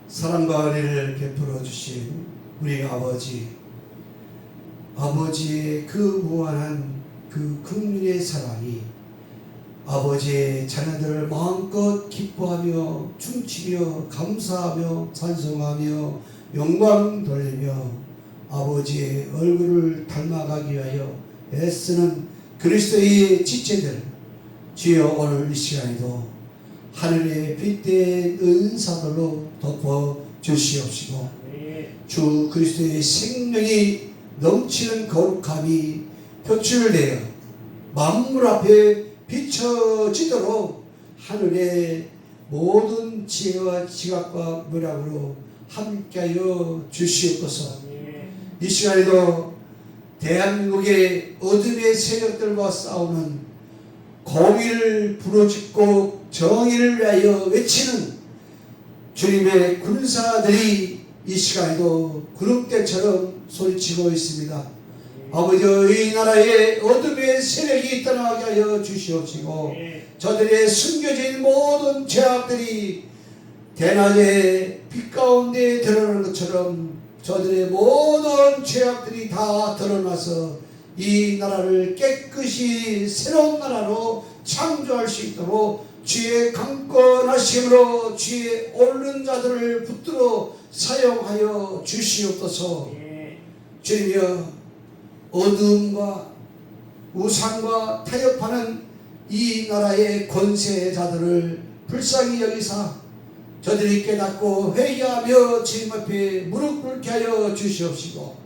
사랑과 은혜를 베풀어 주신 우리 아버지의 그 무한한 그 긍휼의 사랑이 아버지의 자녀들을 마음껏 기뻐하며 춤추며 감사하며 찬송하며 영광 돌리며 아버지의 얼굴을 닮아가기 위하여 애쓰는 그리스도의 지체들, 주여 오늘 이 시간에도 하늘의 빛된 은사들로 덮어 주시옵시고 주 그리스도의 생명이 넘치는 거룩함이 표출되어 만물 앞에 비춰지도록 하늘의 모든 지혜와 지각과 무량으로 함께하여 주시옵소서. 이 시간에도 대한민국의 어둠의 세력들과 싸우는 공의를 부르짖고 정의를 위하여 외치는 주님의 군사들이 이 시간에도 구름대처럼 소리치고 있습니다. 아버지, 이 나라에 어둠의 세력이 떠나게 하여 주시옵시고 저들의 숨겨진 모든 죄악들이 대낮에 빛 가운데 드러나는 것처럼 저들의 모든 죄악들이 다 드러나서 이 나라를 깨끗이 새로운 나라로 창조할 수 있도록 주의 강권하심으로 주의 옳은 자들을 붙들어 사용하여 주시옵소서. 주님이여, 어둠과 우상과 타협하는 이 나라의 권세자들을 불쌍히 여기사 저들이 깨닫고 회개하며 주님 앞에 무릎 꿇게 하여 주시옵시고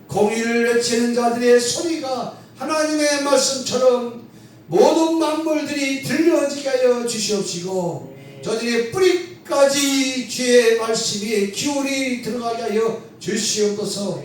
공의를 외치는 자들의 소리가 하나님의 말씀처럼 모든 만물들이 들려지게 하여 주시옵시고 저들의 뿌리까지 주의 말씀이 기울이 들어가게 하여 주시옵소서.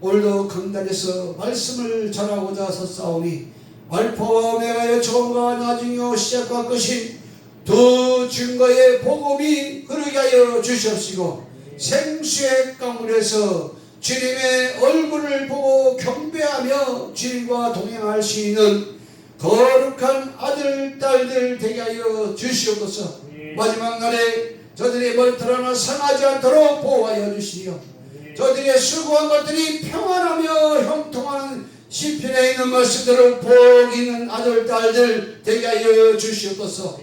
오늘도 강단에서 말씀을 전하고자 섰사오니 알파와 오메가의 처음과 나중이요 시작과 끝인 두 증거의 복음이 흐르게 하여 주시옵시고 생수의 강물에서 주님의 얼굴을 보고 경배하며 주님과 동행할 수 있는 거룩한 아들, 딸들 되게 하여 주시옵소서. 마지막 날에 저들의 머리털 하나 상하지 않도록 보호하여 주시며 저들의 수고한 것들이 평안하며 형통하는 시편에 있는 말씀대로 복 있는 아들, 딸들 되게 하여 주시옵소서.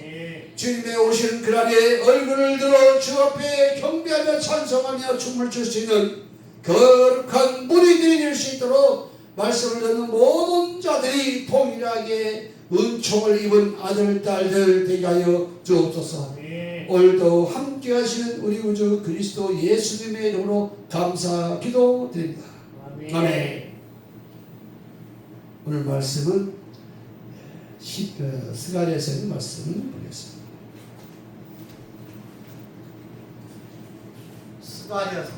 주님의 오시는 그날에 얼굴을 들어 주 앞에 경배하며 찬송하며 춤을 출 수 있는 거룩한 무리들이 될 수 있도록 말씀을 듣는 모든 자들이 동일하게 은총을 입은 아들, 딸들 되게 하여 주옵소서. 오늘도 함께 하시는 우리 구주 그리스도 예수님의 이름으로 감사 기도드립니다. 아멘. 오늘 말씀은 스가랴에서 있는 말씀 보겠습니다. 스가랴서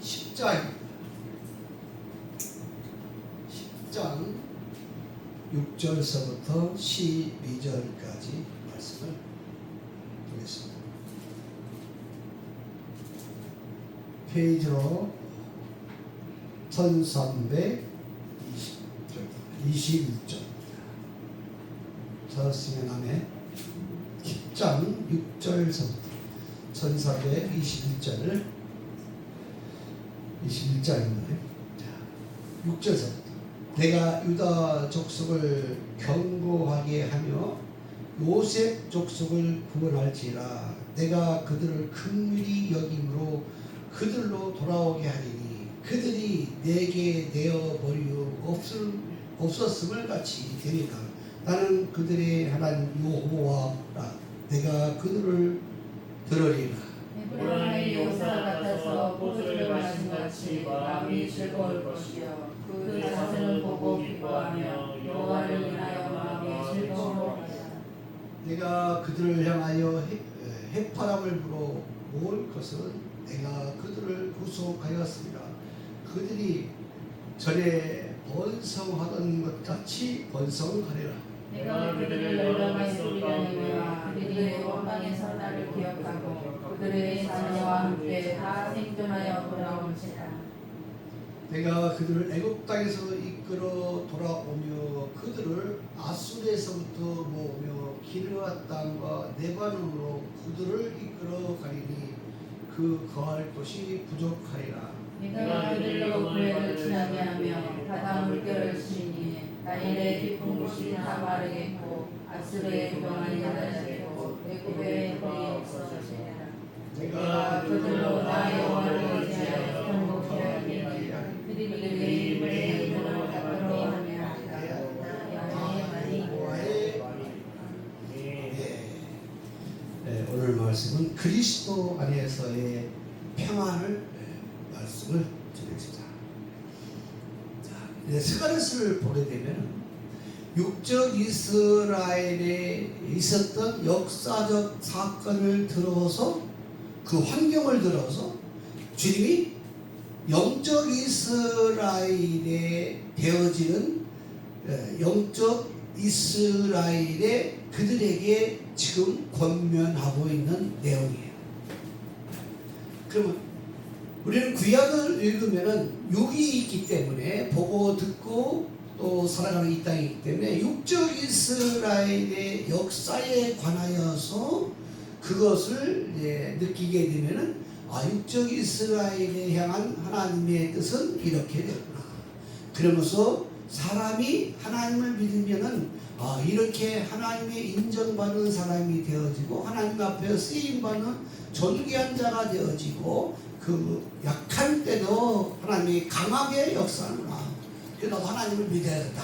10장 6절서부터 12절까지 말씀을 보겠습니다. 페이지로 1321쪽 찾았으면 아멘. 10장 6절서부터 1421절을 21장입니다. 6절서부터 내가 유다 족속을 견고하게 하며 요셉 족속을 구원할지라. 내가 그들을 긍휼히 여김으로 그들로 돌아오게 하리니 그들이 내게 내어버리고 없었음을 같이 되리라. 나는 그들의 하나님 여호와라. 내가 그들을 들으리라. 에브라임의 용사 같아서 포도주를 마신 같이 마음이 즐거울 것이요 그 자손을 보고 기뻐하며 여호와를 인하여 마음이 즐거울 것이다. 내가 그들을 향하여 해파람을 불어 모을 것은 내가 그들을 구속하였습니다. 그들이 전에 번성하던 것 같이 번성하리라. 내가 그들을 열방의 소리가 내며 그들이 원방에서 나를 기억하고 그들의 자녀와 함께 다 생존하여 돌아올지라. 내가 그들을 애굽 땅에서 이끌어 돌아오며 그들을 아수르에서부터 모으며 기르앗 땅과 네바논으로 그들을 이끌어 가리니 그 거할 곳이 부족하리라. 네가 그들로 구애를 지나게 하며 바다 물결을 치니 나일의 깊은 곳이 다 마르겠고 아수르의 병이 닫아지고 애굽의 불이 없어지리라. 내가 그들로 나 여호와를 의지하여 경고케 하리니 그들이 입을 입으로 닦으러 하며 오늘 말씀은 그리스도 안에서의 평안을 말씀을 드리겠습니다. 자, 이제 스가랴서를 보게 되면 육적 이스라엘에 있었던 역사적 사건을 들어서 그 환경을 들어서 주님이 영적 이스라엘에 되어지는 영적 이스라엘에 그들에게 지금 권면하고 있는 내용이에요. 그러면 우리는 구약을 읽으면은 육이 있기 때문에 보고 듣고 또 살아가는 이 땅이기 때문에 육적 이스라엘의 역사에 관하여서 그것을 느끼게 되면은 육적 이스라엘에 향한 하나님의 뜻은 이렇게 되구나. 그러면서 사람이 하나님을 믿으면은 이렇게 하나님의 인정받는 사람이 되어지고 하나님 앞에 쓰임받는 존귀한 자가 되어지고 그 약할 때도 하나님이 강하게 역사하는구나. 그래서 나도 하나님을 믿어야겠다.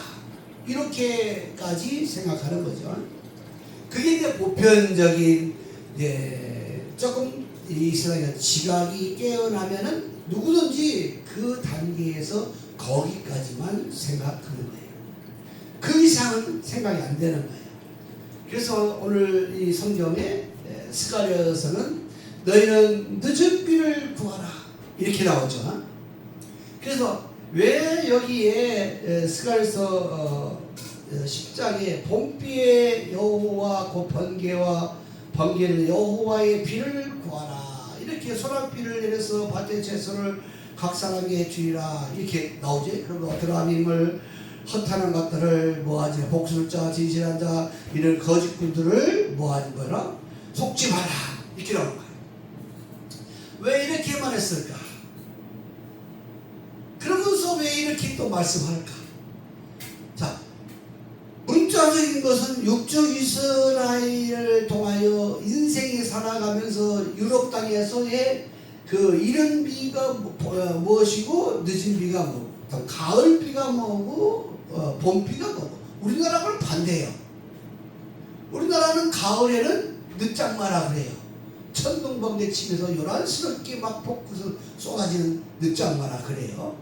이렇게까지 생각하는 거죠. 그게 이제 보편적인 조금 이스라엘 지각이 깨어나면은 누구든지 그 단계에서 거기까지만 생각하는 거예요. 그 이상은 생각이 안 되는 거예요. 그래서 오늘 이 성경에 스가랴서는 너희는 늦은 비를 구하라 이렇게 나오죠. 그래서 왜 여기에 스가랴서 10장에 봄비에 여호와 그 번개는 여호와의 비를 구하라 이렇게 소낙비를 내려서 밭의 채소를 각 사람에게 주리라 이렇게 나오지. 그리고 하나님을 허탄한 것들을 뭐하지 복술자 진실한 자 이런 거짓꾼들을 뭐하는 거라 속지 마라 이렇게 나오는 거예요. 왜 이렇게 말했을까? 그러면서 왜 이렇게 또 말씀할까? 자, 문자적인 것은 육적 이스라엘을 통하여 인생이 살아가면서 유럽 땅에서의 그 이른 비가 무엇이고 늦은 비가 뭐고 가을 비가 뭐고 봄 비가 뭐고 우리나라는 반대예요. 우리나라는 가을에는 늦장마라 그래요. 천둥번개 치면서 요란스럽게 막 폭풍 쏟아지는 늦장마라 그래요.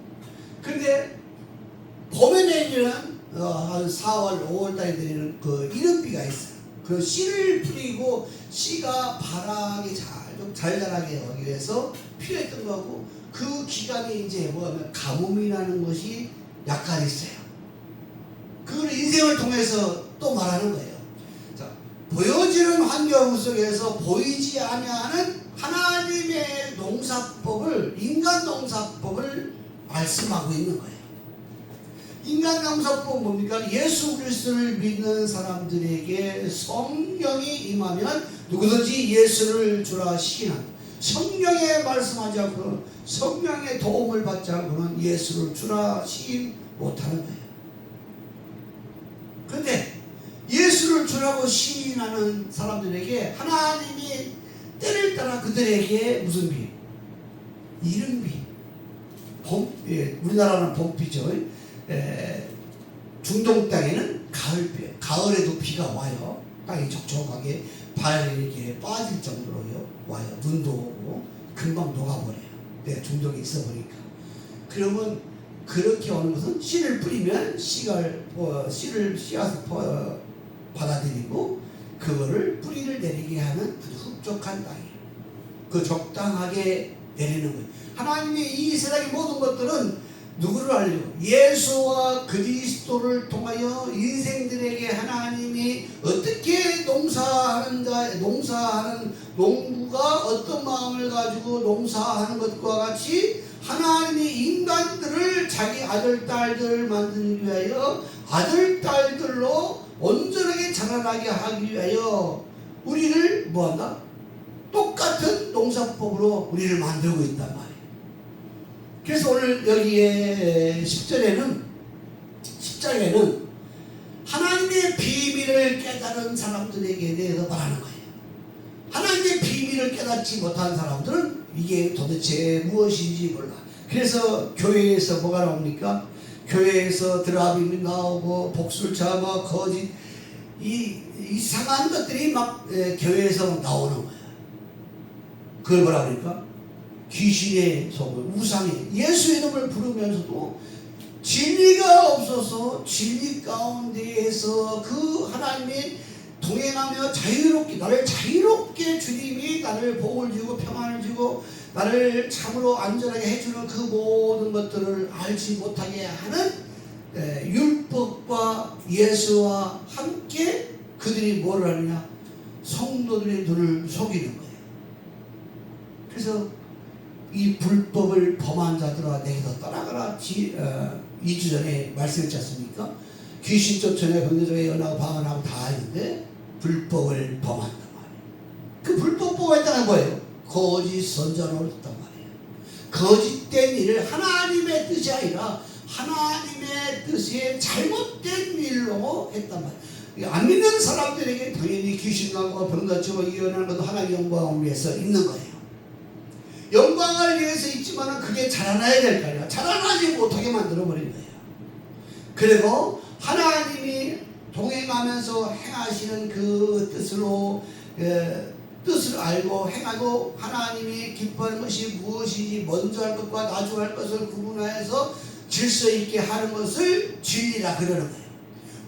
근데 봄에 내리는 한 4월, 5월 달에 내리는 그 이른 비가 있어요. 그 씨를 뿌리고 씨가 바라게 좀 잘 자라게 하기 위해서 필요했던 거고 그 기간에 이제 뭐하면 가뭄이라는 것이 약간 있어요. 그걸 인생을 통해서 또 말하는 거예요. 자, 보여지는 환경 속에서 보이지 아니하는 하나님의 농사법을 인간 농사법을 말씀하고 있는 거예요. 인간 농사법은 뭡니까? 예수 그리스도를 믿는 사람들에게 성령이 임하면 누구든지 예수를 주라 시인한 성령의 말씀하지 않고는 성령의 도움을 받지 않고는 예수를 주라 시인 못하는 거예요. 그런데 예수를 주라고 시인하는 사람들에게 하나님이 때를 따라 그들에게 무슨 비? 이른 비. 우리나라는 봄비죠. 중동 땅에는 가을비예요. 가을에도 비가 와요. 땅이 촉촉하게 발이 이렇게 빠질 정도로 와요. 눈도 오고 금방 녹아버려요. 중동에 있어 보니까. 그러면 그렇게 오는 것은 씨를 뿌리면 씨앗을 받아들이고 그거를 뿌리를 내리게 하는 아주 흡족한 땅이에요. 그 적당하게 내리는 거예요. 하나님의 이 세상의 모든 것들은 누구를 알려고? 예수와 그리스도를 통하여 인생들에게 하나님이 어떻게 농사하는 농부가 어떤 마음을 가지고 농사하는 것과 같이 하나님이 인간들을 자기 아들, 딸들 만들기 위하여 아들, 딸들로 온전하게 자라나게 하기 위하여 우리를 뭐한다? 똑같이 똑같은 농사법으로 우리를 만들고 있단 말이에요. 그래서 오늘 여기에 10절에는 하나님의 비밀을 깨달은 사람들에게 대해서 말하는 거예요. 하나님의 비밀을 깨닫지 못한 사람들은 이게 도대체 무엇인지 몰라. 그래서 교회에서 뭐가 나옵니까? 교회에서 드라빔이 나오고 복술자 뭐 거짓 이 이상한 것들이 막 교회에서 나오는 거예요. 그걸 뭐라 그러니까? 귀신의 속을 우상의 예수의 이름을 부르면서도 진리가 없어서 진리 가운데에서 그 하나님의 동행하며 자유롭게 나를 자유롭게 주님이 나를 복을 주고 평안을 주고 나를 참으로 안전하게 해주는 그 모든 것들을 알지 못하게 하는 율법과 예수와 함께 그들이 뭘 하느냐? 성도들의 눈을 속이는 거예요. 그래서 이 불법을 범한 자들아 내게서 떠나가라. 2주 전에 말씀했지 않습니까? 귀신 쫓아내 병들에 연하고 방언하고 다 하는데 불법을 범한단 말이에요. 그 불법 범했다는 거예요. 거짓 선전을 했단 말이에요. 거짓된 일을 하나님의 뜻이 아니라 하나님의 뜻에 잘못된 일로 했단 말이에요. 안 믿는 사람들에게 당연히 귀신 나고 병들고 이혼하는 것도 하나님의 영광을 위해서 있는 거예요. 영광을 위해서 있지만 그게 자라나야 될 거 아니야. 자라나지 못하게 만들어버린 거예요. 그리고 하나님이 동행하면서 행하시는 그 뜻으로 뜻을 알고 행하고 하나님이 기뻐하는 것이 무엇인지 먼저 할 것과 나중 할 것을 구분하여서 질서 있게 하는 것을 진리라 그러는 거예요.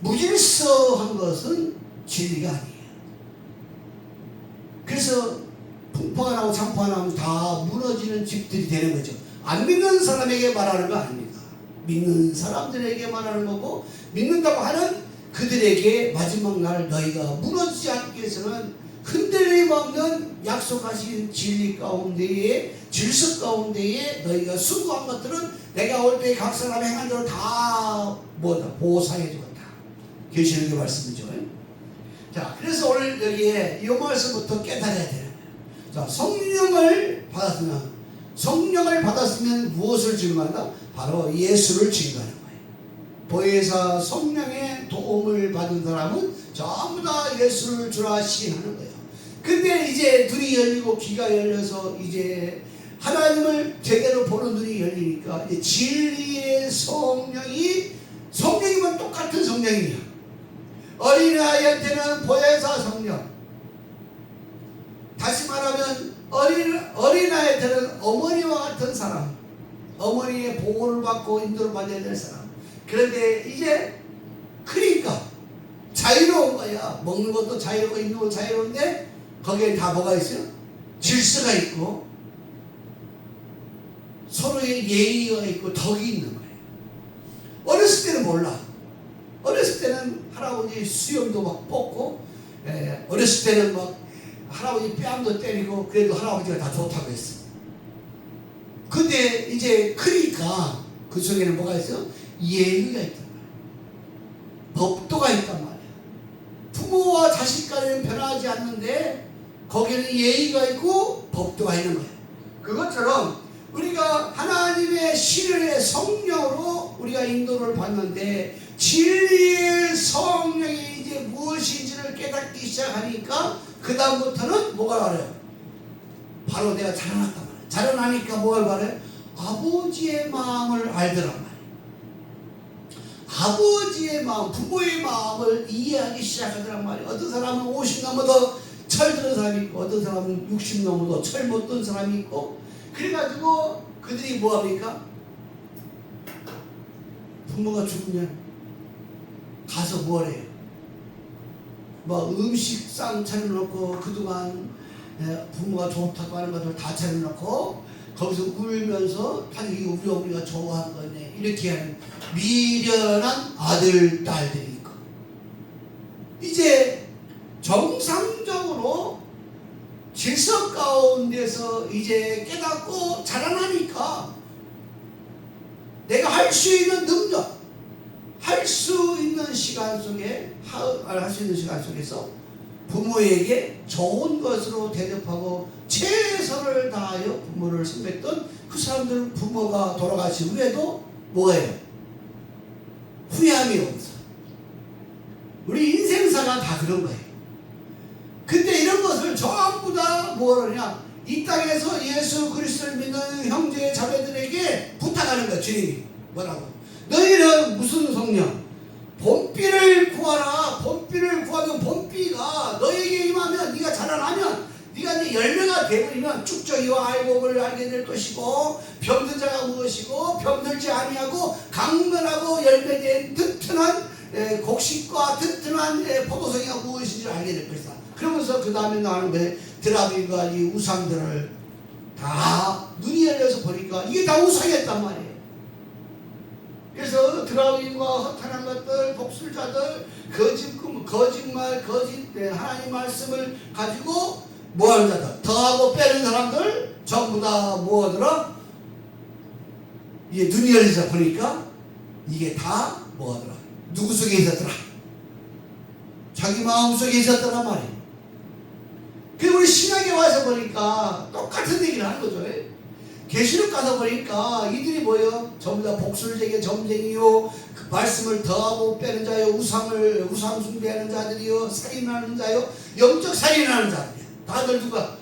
무질서한 것은 진리가 아니에요. 그래서 풍파가 나고 장파가 나면 다 무너지는 집들이 되는 거죠. 안 믿는 사람에게 말하는 거 아닙니다. 믿는 사람들에게 말하는 거고 믿는다고 하는 그들에게 마지막 날 너희가 무너지지 않기 위해서는 흔들림 없는 약속하신 진리 가운데에 질서 가운데에 너희가 수고한 것들은 내가 올 때 각 사람의 행한 대로 다 보상해 주겠다. 계시록의 말씀이죠. 자, 그래서 오늘 여기에 이 말씀부터 깨달아야 돼요. 자, 성령을 받았으면 무엇을 증거한다? 바로 예수를 증거하는 거예요. 보혜사 성령의 도움을 받은 사람은 전부 다 예수를 주라 시인하는 거예요. 근데 이제 눈이 열리고 귀가 열려서 이제 하나님을 제대로 보는 눈이 열리니까 이제 진리의 성령이면 똑같은 성령이야. 어린아이한테는 보혜사 성령, 다시 말하면 어린아이들은 어머니와 같은 사람, 어머니의 보호를 받고 인도를 받아야 될 사람. 그런데 이제 크니까 자유로운 거야. 먹는 것도 자유롭고 입는 것도 자유로운데 거기에 다 뭐가 있어요? 질서가 있고 서로의 예의가 있고 덕이 있는 거예요. 어렸을 때는 몰라. 어렸을 때는 할아버지 수염도 막 뽑고 어렸을 때는 막 할아버지 뺨도 때리고 그래도 할아버지가 다 좋다고 했어. 근데 이제 크니까 그 속에는 뭐가 있어? 예의가 있단 말이야. 법도가 있단 말이야. 부모와 자식 간에는 변하지 않는데 거기는 예의가 있고 법도가 있는 거야. 그것처럼 우리가 하나님의 신의 성령으로 우리가 인도를 받는데 진리의 성령이 이제 무엇인지를 깨닫기 시작하니까 그 다음부터는 뭐가 말해요? 바로 내가 자라났단 말이에요. 자라나니까 뭐가 말해요? 아버지의 마음을 알더란 말이에요. 아버지의 마음, 부모의 마음을 이해하기 시작하더란 말이에요. 어떤 사람은 50 넘어도 철드는 사람이 있고 어떤 사람은 60 넘어도 철 못 든 사람이 있고 그래가지고 그들이 뭐합니까? 부모가 죽으면 가서 뭘 해요? 뭐 음식상 차려놓고 그동안 부모가 좋다고 하는 것들 다 차려놓고 거기서 울면서 아니 우리 어머니가 좋아하는 거네 이렇게 하는 미련한 아들 딸들이 있고 이제 정상적으로 질서 가운데서 이제 깨닫고 자라나니까 내가 할 수 있는 능력 할 수 있는 시간 속에 할 수 있는 시간 속에서 부모에게 좋은 것으로 대접하고 최선을 다하여 부모를 섬겼던 그 사람들은 부모가 돌아가신 후에도 뭐예요? 후회함이 없어. 우리 인생사가 다 그런 거예요. 근데 이런 것을 전부 다 뭐냐? 이 땅에서 예수 그리스도를 믿는 형제 자매들에게 부탁하는 거야. 주님이 뭐라고? 너희는 무슨 성령? 본비를 구하라. 본비를 구하면 본비가 너에게 임하면 네가 자라나면 네가 이제 열매가 되버리면 쭉저이와 알곡을 알게 될 것이고 병든 자가 무엇이고 병들지 아니하고 강건하고 열매된 튼튼한 곡식과 튼튼한 포도송이가 무엇인지 알게 될 것이다. 그러면서 그 다음에 나오는 거에 드라비가 이 우상들을 다 눈이 열려서 보니까 이게 다 우상이었단 말이에요. 그래서 드라비과 허탄한 것들, 복술자들, 거짓말, 하나님 말씀을 가지고 뭐하는 자들, 더하고 빼는 사람들 전부 다 뭐하더라? 이게 눈이 열려서 보니까 이게 다 뭐하더라? 누구 속에 있었더라? 자기 마음 속에 있었더란 말이에요. 그리고 우리 신약에 와서 보니까 똑같은 얘기를 하는 거죠. 계시록 가서 보니까 이들이 뭐예요? 전부 다 복술쟁이 점쟁이요, 그 말씀을 더하고 빼는 자요, 우상 숭배하는 자들이요, 살인하는 자요, 영적 살인하는 자들이야. 다들 누가?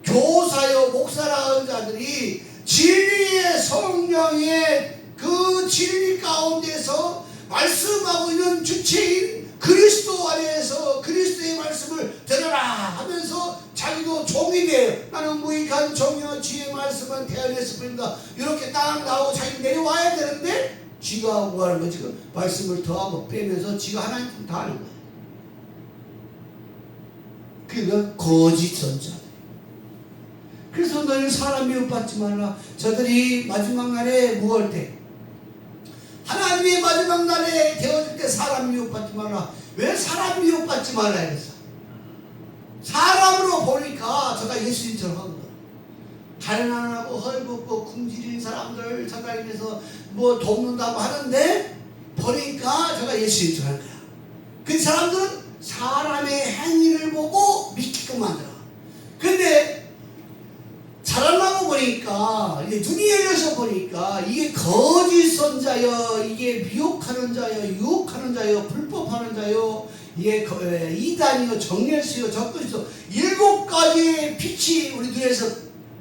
교사요, 목사라 하는 자들이 진리의 성령의 그 진리 가운데서 말씀하고 있는 주체인 그리스도 안에서 그리스도의 말씀을 들어라 하면서 자기도 종이 돼요. 나는 무익한 종이요 주의 말씀은 태안에서 뿌린다. 이렇게 딱 나오고 자기 내려와야 되는데 지가 뭐하는 거야? 지금 말씀을 더하고 빼면서 지가 하나님 다 하는 거야. 그러니까 거짓 선자. 그래서 너희는 사람 미움받지 말라. 저들이 마지막 날에 무엇할 때? 하나님의 마지막 날에 되어질 때 사람 미움받지 말라. 왜 사람 미움받지 말라 했어? 사람으로 보니까 제가 예수님처럼 하거든. 가난하고 헐벗고 굶주린 사람들 찾아다니면서 뭐 돕는다고 하는데 보니까 제가 예수님처럼 하는 거야. 그 사람들은 사람의 행위를 보고 믿게끔 만들어. 근데 자라나고 보니까 이게 눈이 열려서 보니까 이게 거짓 선자여, 이게 미혹하는 자여, 유혹하는 자여, 불법하는 자여, 이게 이단이요, 정례수요, 적그리스도 7가지의 빛이 우리 눈에서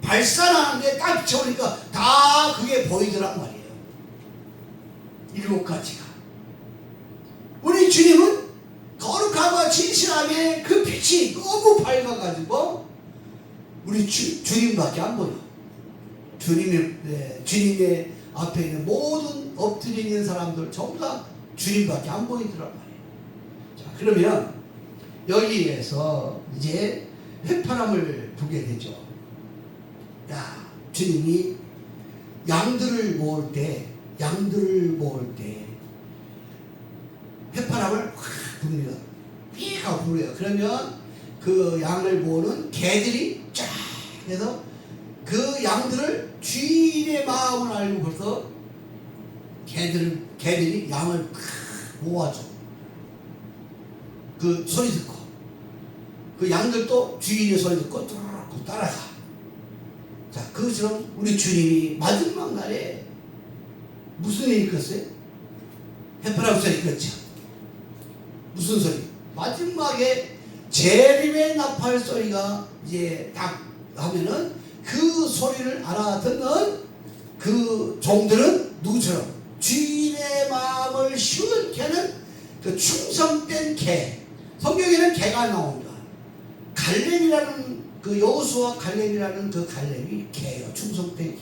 발산하는데 딱 비춰보니까 다 그게 보이더란 말이에요. 7가지가. 우리 주님은 거룩함과 진실함의 그 빛이 너무 밝아가지고 우리 주님밖에 안 보여. 주님의 앞에 있는 모든 엎드려 있는 사람들 전부 다 주님밖에 안 보이더란 말이에요. 자, 그러면 여기에서 이제 휘파람을 부게 되죠. 야, 주님이 양들을 모을 때 휘파람을 확 붑니다. 삐가 불어요. 그러면 그 양을 모으는 개들이 쫙 해서 그 양들을 주인의 마음을 알고 벌써 개들이 양을 모아줘. 그 소리 듣고 그 양들도 주인의 소리 듣고 쭉 따라가. 자, 그것처럼 우리 주님이 마지막 날에 무슨 일이 있겠어요? 휘파람 소리 있겠죠. 무슨 소리? 마지막에 재림의 나팔 소리가 이제 딱 하면은 그 소리를 알아듣는 그 종들은 누구처럼? 주인의 마음을 시원케 하는 그 충성된 개. 성경에는 개가 나옵니다. 갈렙이라는 그 여호수아 갈렙이라는 그 갈렙이 개예요. 충성된 개.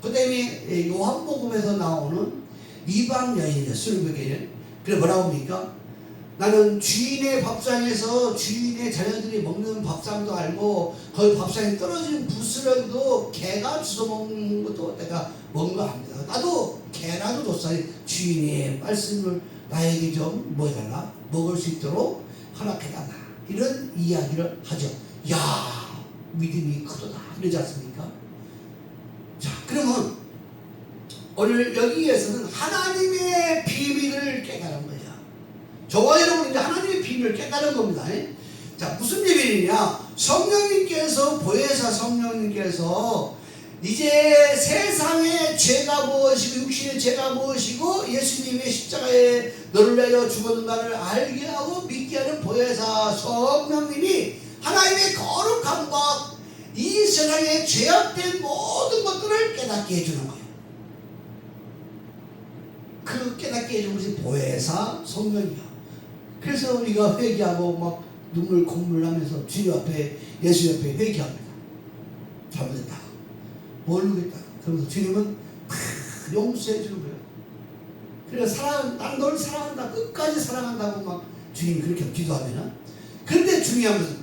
그 다음에 요한복음에서 나오는 이방 여인이죠. 술벽의 여인. 그래 뭐라고 합니까? 나는 주인의 밥상에서 주인의 자녀들이 먹는 밥상도 알고 거기 밥상에 떨어지는 부스러기도 개가 주워먹는 것도 내가 먹는 거 압니다. 나도 개라도 줬어요. 주인의 말씀을 나에게 좀 뭐 해달라? 먹을 수 있도록 허락해달라. 이런 이야기를 하죠. 야, 믿음이 크도다. 이러지 않습니까? 자, 그러면 오늘 여기에서는 하나님의 비밀을 깨달은 거예요. 저와 여러분은 이제 하나님의 비밀을 깨달은 겁니다. 자, 무슨 얘기냐? 성령님께서, 보혜사 성령님께서 이제 세상의 죄가 무엇이고 육신의 죄가 무엇이고 예수님의 십자가에 너를 위하여 죽었는가를 알게 하고 믿게 하는 보혜사 성령님이 하나님의 거룩함과 이 세상에 죄악된 모든 것들을 깨닫게 해주는 거예요. 그 깨닫게 해주는 것이 보혜사 성령이야. 그래서 우리가 회개하고 막 눈물 콧물 나면서 주님 앞에, 예수 앞에 회개합니다. 잘못했다, 모르겠다. 그러면서 주님은 다 용서해 주는 거예요. 그래서 난 널 사랑한다, 끝까지 사랑한다고 막 주님이 그렇게 기도하면은, 그런데 중요한 것은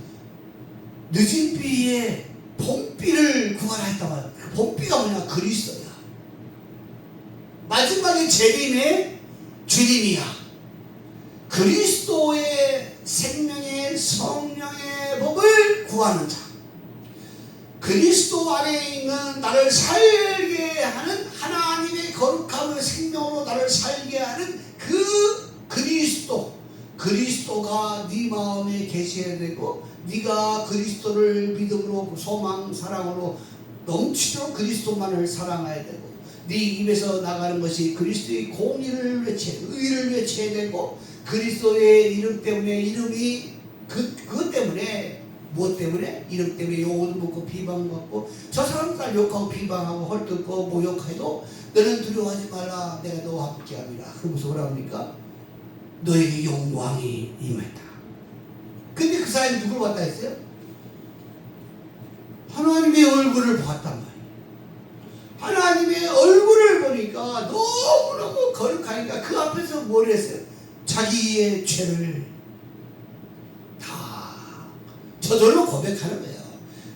늦은 비에 봄비를 구하라 했단 말이야. 그 봄비가 뭐냐? 그리스도야. 마지막에 재림의 주님이야. 그리스도의 생명의 성령의 법을 구하는 자, 그리스도 안에 있는 나를 살게 하는 하나님의 거룩함의 생명으로 나를 살게 하는 그 그리스도가 네 마음에 계셔야 되고, 네가 그리스도를 믿음으로 소망 사랑으로 넘치도록 그리스도만을 사랑해야 되고, 네 입에서 나가는 것이 그리스도의 공의를 외쳐야, 의를 외쳐야 되고, 그리스도의 이름 때문에, 이름이 그것 때문에, 무엇 때문에? 이름 때문에 욕을 먹고 비방받고, 저 사람들 날 욕하고 비방하고 헐뜯고 모욕해도 너는 두려워하지 말라, 내가 너와 함께합니다. 그러면서 뭐라 합니까? 너에게 영광이 임했다. 근데 그 사람이 누굴 봤다 했어요? 하나님의 얼굴을 봤단 말이에요. 하나님의 얼굴을 보니까 너무너무 거룩하니까 그 앞에서 뭘 했어요? 자기의 죄를 다 저절로 고백하는 거예요.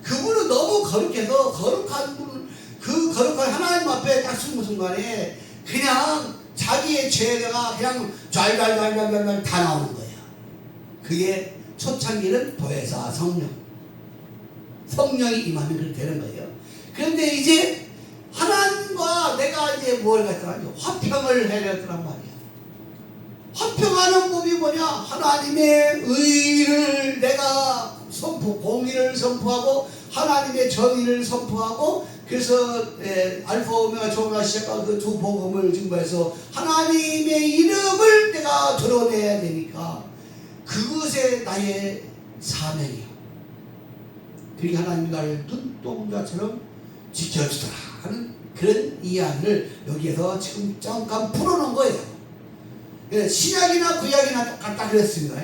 그분은 너무 거룩해서, 거룩한 분, 그 거룩한 하나님 앞에 딱 서는 순간에 그냥 자기의 죄가 그냥 잘 다 나오는 거예요. 그게 초창기는 보혜사 성령이 임하면 그렇게 되는 거예요. 그런데 이제 하나님과 내가 이제 뭘 갖더라? 화평을 해냈더란 말이에요. 화평하는 법이 뭐냐? 하나님의 의를 내가 공의를 선포하고, 하나님의 정의를 선포하고, 그래서 알파 오메가 조나 시작과 그 두 복음을 증거해서 하나님의 이름을 내가 드러내야 되니까 그것에 나의 사명이야. 그러니까 하나님이 나를 눈동자처럼 지켜주더라 하는 그런 이야기를 여기에서 지금 잠깐 풀어놓은 거예요. 신약이나 구약이나 똑같다 그랬습니다.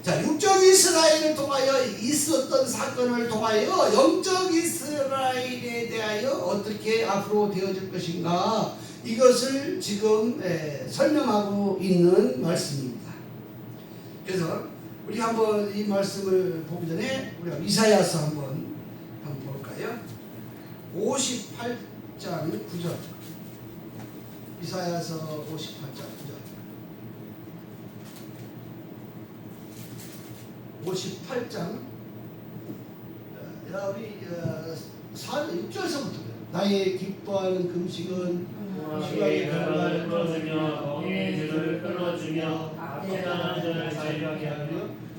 자, 육적 이스라엘을 통하여 있었던 사건을 통하여 영적 이스라엘에 대하여 어떻게 앞으로 되어질 것인가, 이것을 지금 설명하고 있는 말씀입니다. 그래서 우리 한번 이 말씀을 보기 전에 우리가 이사야서 한번 볼까요? 58장 9절. 이사야서 58장 9절. 58장 우리 6절서부터 나의 기뻐하는 금식은 주의 결과를 끌어주며 멍에의 죄를 끌어주며 악단한 자를 자유하게 하며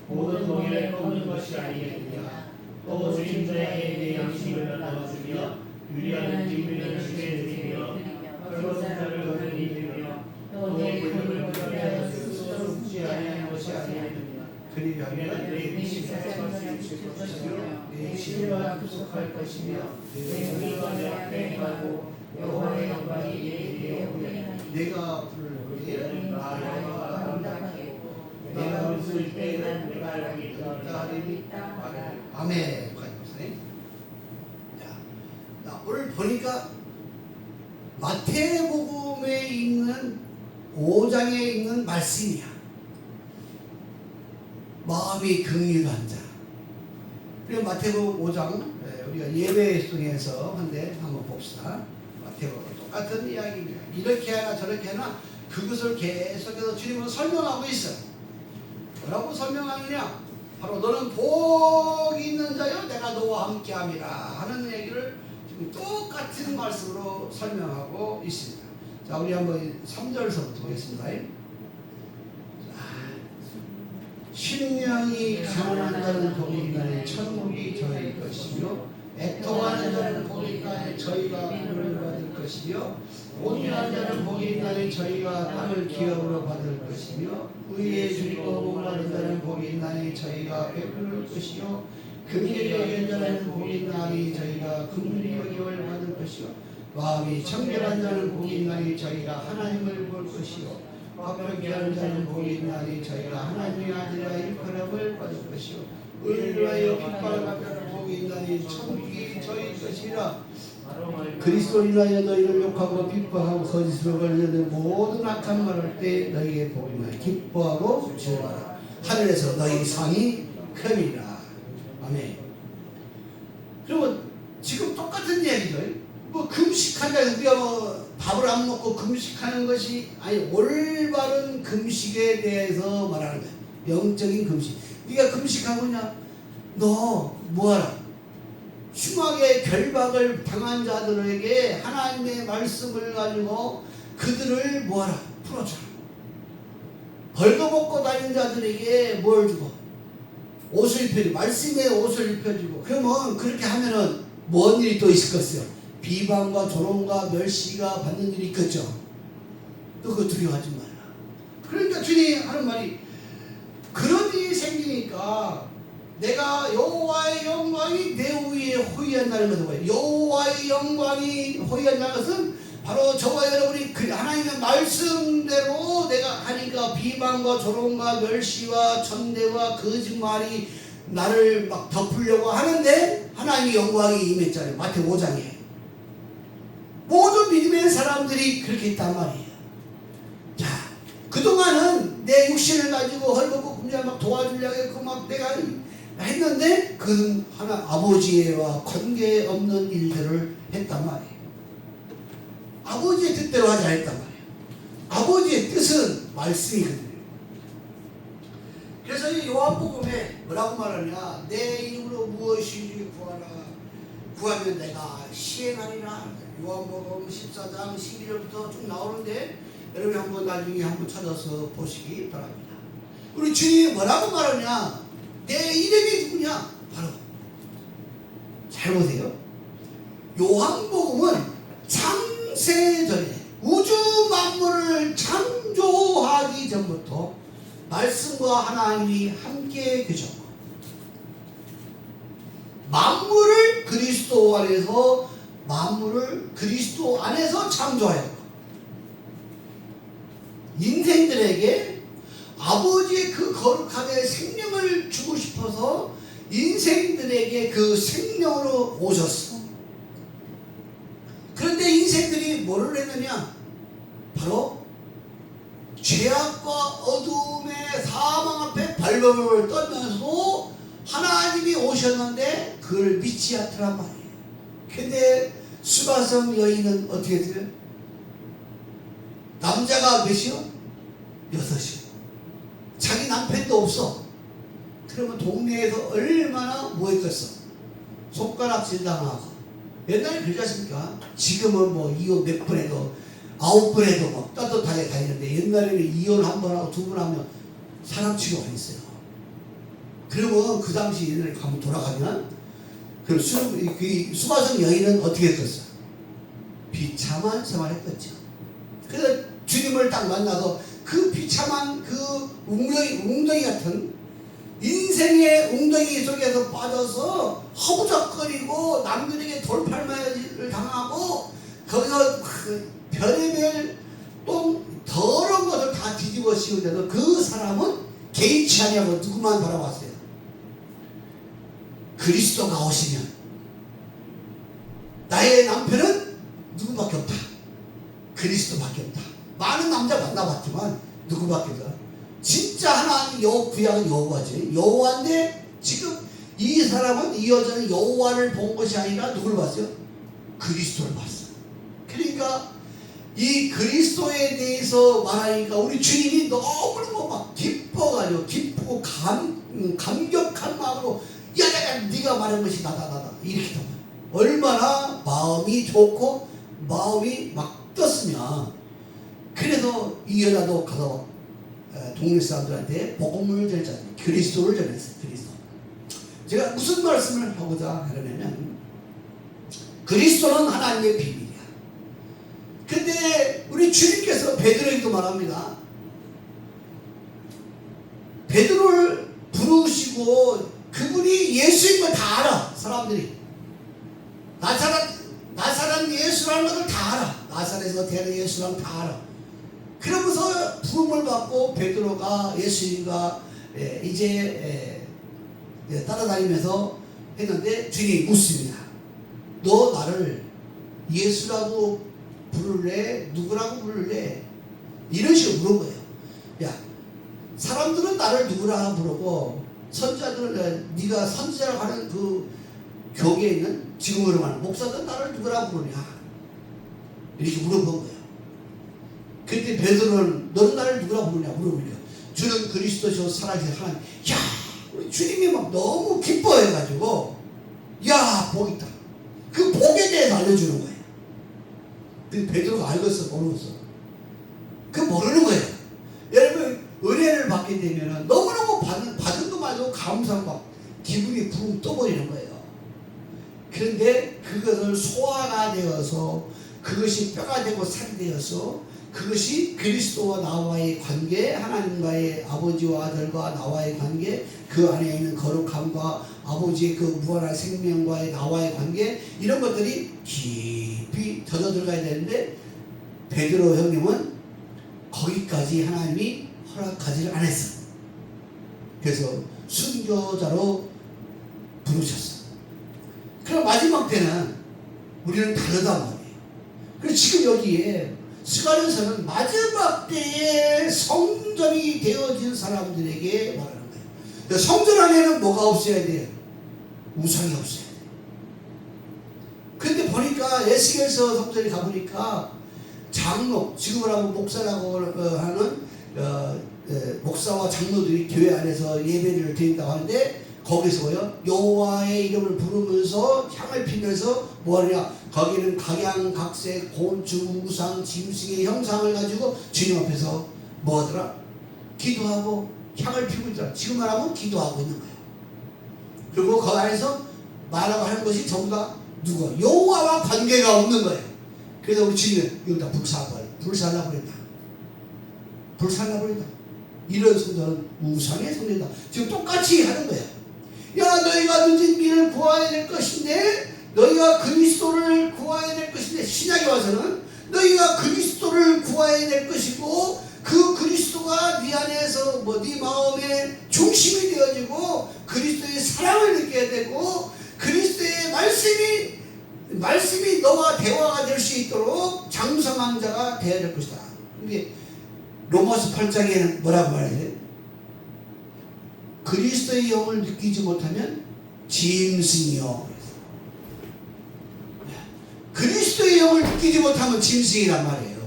모든 멍에를 꺾는 것이 아니겠느냐. 또 주인자에게 양식을 나눠주며 유리하는 기분을 주게 드리며 헐벗은 자를 거듭이 드리며 또 내 굴을 거듭하여 스스로 묻지 아니하는 것이 아니겠느냐. 그리하면 내 빛이 세상을 비출 것이며 내 시대가 구속할 것이며 내 우리가 내 앞에 가고 여호와의 영광이 내 위에 오리니 내가 부를 나 여호와가 아름답게 내가 웃을 때는 내가 여기 있다. 아멘. 자, 오늘 보니까 마태복음에 있는 5장에 있는 말씀이야. 마음이 긍휼한 자. 그리고 마태복음 5장 우리가 예배 속에서 한번 봅시다. 마태복음 똑같은 이야기입니다. 이렇게 하나 저렇게 하나 그것을 계속해서 주님은 설명하고 있어. 뭐라고 설명하느냐? 바로 너는 복이 있는 자여 내가 너와 함께함이라 하는 얘기를 지금 똑같은 말씀으로 설명하고 있습니다. 자, 우리 한번 3절서부터 보겠습니다. 심령이 가난한 자는 복이 있나니 천국이 저희 것이며 애통하는 자는 복이 있나니 저희가 은혜를 받을 것이며 온유한 자는 복이 있나니 저희가 땅을 기업으로 받을 것이며 의에 줄이고 목마른 자는 복이 있나니 저희가 베풀 것이요 긍휼히 여긴 자는 복이 있나니 저희가 긍휼히 여김을 받을 것이요 마음이 청결한 자는 복이 있나니 저희가 하나님을 볼 것이요 화평케 하는 자는 복이 있나니 저희가 하나님의 아들이라 일컬음을 받을 것이요 의를 위하여 핍박을 받는 자는 복이 있나니 천국이 저희 것이라. 그리스도로 인하여 너희를 욕하고 핍박하고 거짓으로 걸려는 모든 악한 말을 할 때 너희에게 복이 있나니 기뻐하고 즐거워라. 하늘에서 너희 상이 크리라. 아멘. 그리고 지금 똑같은 얘기죠. 뭐 금식한다. 우리가 뭐 밥을 안 먹고 금식하는 것이 아니 올바른 금식에 대해서 말하는 거야. 영적인 금식. 네가 금식하고냐? 너 뭐하라? 흉악의 결박을 당한 자들에게 하나님의 말씀을 가지고 그들을 뭐하라? 풀어주라. 벌거벗고 다니는 자들에게 뭘 주고? 옷을 입혀주고 말씀의 옷을 입혀주고. 그러면 그렇게 하면은 뭔 일이 또 있을 것이요? 비방과 조롱과 멸시가 받는 일이 있겠죠. 또 그거 두려워하지 말라. 그러니까 주님이 하는 말이 그런 일이 생기니까 내가 여호와의 영광이 내 위에 호위한다는 것은 뭐예요? 여호와의 영광이 호위한다는 것은 바로 저와 여러분이 하나님의 말씀대로 내가 하니까 비방과 조롱과 멸시와 천대와 거짓말이 나를 막 덮으려고 하는데 하나님의 영광이 임했잖아요. 마태복음 5장에 모든 믿음의 사람들이 그렇게 있단 말이에요. 자, 그동안은 내 육신을 가지고 헐벗고 금자 막 도와주려고 했고 막 내가 했는데 그는 하나 아버지와 관계없는 일들을 했단 말이에요. 아버지의 뜻대로 하자 했단 말이에요. 아버지의 뜻은 말씀이거든요. 그래서 이 요한복음에 뭐라고 말하냐? 내 이름으로 무엇이든지 구하라. 구하면 내가 시행하리라. 요한복음 14장 11절부터 쭉 나오는데 여러분 한번 나중에 한번 찾아서 보시기 바랍니다. 우리 주님이 뭐라고 말하냐? 내 이름이 누구냐? 바로 잘 보세요. 요한복음은 창세전에 우주 만물을 창조하기 전부터 말씀과 하나님이 함께 계셨고 만물을 그리스도 안에서 만물을 그리스도 안에서 창조하였고 인생들에게 아버지의 그 거룩함의 생명을 주고 싶어서 인생들에게 그 생명으로 오셨어. 그런데 인생들이 뭐를 했느냐? 바로 죄악과 어둠의 사망 앞에 발버둥을 떨면서 하나님이 오셨는데 그걸 믿지 않더란 말이에요. 근데 수가성 여인은 어떻게 돼요? 남자가 몇이요? 6이요. 자기 남편도 없어. 그러면 동네에서 얼마나 뭐 했겠어? 손가락질 당하고. 옛날에 그러지 않습니까? 지금은 뭐 이혼 몇 번 해도 9번 해도 막 떳떳하게 다니는데 옛날에는 이혼 한 번 하고 2번 하면 사람 취급을 했어요. 그러면 그 당시 옛날에 가면 돌아가면 그럼 수가성 여인은 어떻게 했겠어? 비참한 생활했겠죠. 그래서 주님을 딱 만나서 그 비참한 그 웅덩이 같은 인생의 웅덩이 속에서 빠져서 허우적거리고 남들에게 돌팔매를 당하고 거기서 그 별의별 또 더러운 것을 다 뒤집어 씌우는데도 그 사람은 개의치 아니하고 누구만 바라봤어요? 그리스도가 오시면 나의 남편은 누구밖에 없다. 그리스도밖에 없다. 많은 남자 만나봤지만 누구밖에 없다. 진짜 하나님 구약은 여호와지. 여호와인데 지금 이 사람은 이 여자는 여호와를 본 것이 아니라 누굴 봤어요? 그리스도를 봤어. 그러니까 이 그리스도에 대해서 말하니까 우리 주님이 너무너무 막 기뻐가지고 기쁘고 감격한 마음으로 야야야 네가 말한 것이 나다 이렇게 된 거야. 얼마나 마음이 좋고 마음이 막 떴으면. 그래서 이 여자도 가서 동네 사람들한테 복음을 전했잖아요. 그리스도를 전했어요. 그리스도. 제가 무슨 말씀을 하고자 하려면 그리스도는 하나님의 비밀이야. 근데 우리 주님께서 베드로에게도 말합니다. 베드로를 부르시고 그분이 예수인 걸 다 알아. 사람들이 나사렛 예수라는 것을 다 알아. 나사렛에서 태어난 예수라는 걸 다 알아. 그러면서 부름을 받고 베드로가 예수님과 이제 따라다니면서 했는데 주님이 묻습니다. 너 나를 예수라고 부를래? 누구라고 부를래? 이런 식으로 물은 거예요. 야, 사람들은 나를 누구라 부르고 선자들은 네가 선지자라고 하는 그 교계에 있는 지금으로 말하는 목사들은 나를 누구라 부르냐? 이렇게 물어본 거예요. 그때 베드로는 너는 나를 누구라 부르냐 물어보니까 주는 그리스도시요 살아계신 하나님. 야, 우리 주님이 막 너무 기뻐해가지고 야, 복 있다. 그 복에 대해서 알려주는 거예요. 그 베드로가 알겠어 모르겠어. 그 모르는 거예요. 여러분 은혜를 받게 되면 너무너무 받은 것만으로 감사하고 막 기분이 붕 떠버리는 거예요. 그런데 그것을 소화가 되어서 그것이 뼈가 되고 살이 되어서 그것이 그리스도와 나와의 관계, 하나님과의 아버지와 아들과 나와의 관계, 그 안에 있는 거룩함과 아버지의 그 무한한 생명과의 나와의 관계, 이런 것들이 깊이 젖어 들어가야 되는데 베드로 형님은 거기까지 하나님이 허락하지를 않았어. 그래서 순교자로 부르셨어. 그럼 마지막 때는 우리는 다르단 말이에요. 그래서 지금 여기에 스가랴서는 마지막 때에 성전이 되어진 사람들에게 말하는 거예요. 성전 안에는 뭐가 없어야 돼요? 우상이 없어야 돼요. 근데 보니까 에스겔서 성전에 가보니까 장로, 지금으로 하면 목사라고 하는 목사와 장로들이 교회 안에서 예배를 드린다고 하는데 거기서요 여호와의 이름을 부르면서 향을 피면서 뭐하느냐, 거기는 각양각색 곤충 우상 짐승의 형상을 가지고 주님 앞에서 뭐하더라, 기도하고 향을 피우고 있더라. 지금 말하면 기도하고 있는 거예요. 그리고 그 안에서 말하고 하는 것이 전부 다 누가 여호와와 관계가 없는 거예요. 그래서 우리 주님은 여기다 불살라버린다. 불살라버린다. 이런 성전은 우상의 성전이다. 지금 똑같이 하는 거예요. 야, 너희가 늦은 길을 구해야 될 것인데, 너희가 그리스도를 구해야 될 것인데, 신약에 와서는 너희가 그리스도를 구해야 될 것이고, 그 그리스도가 네 안에서 네 마음의 중심이 되어지고 그리스도의 사랑을 느껴야 되고 그리스도의 말씀이 너와 대화가 될 수 있도록 장성한 자가 되어야 될 것이다. 이게 로마서 8장에는 뭐라고 말해요? 그리스도의 영을 느끼지 못하면 짐승이요. 그리스도의 영을 느끼지 못하면 짐승이란 말이에요.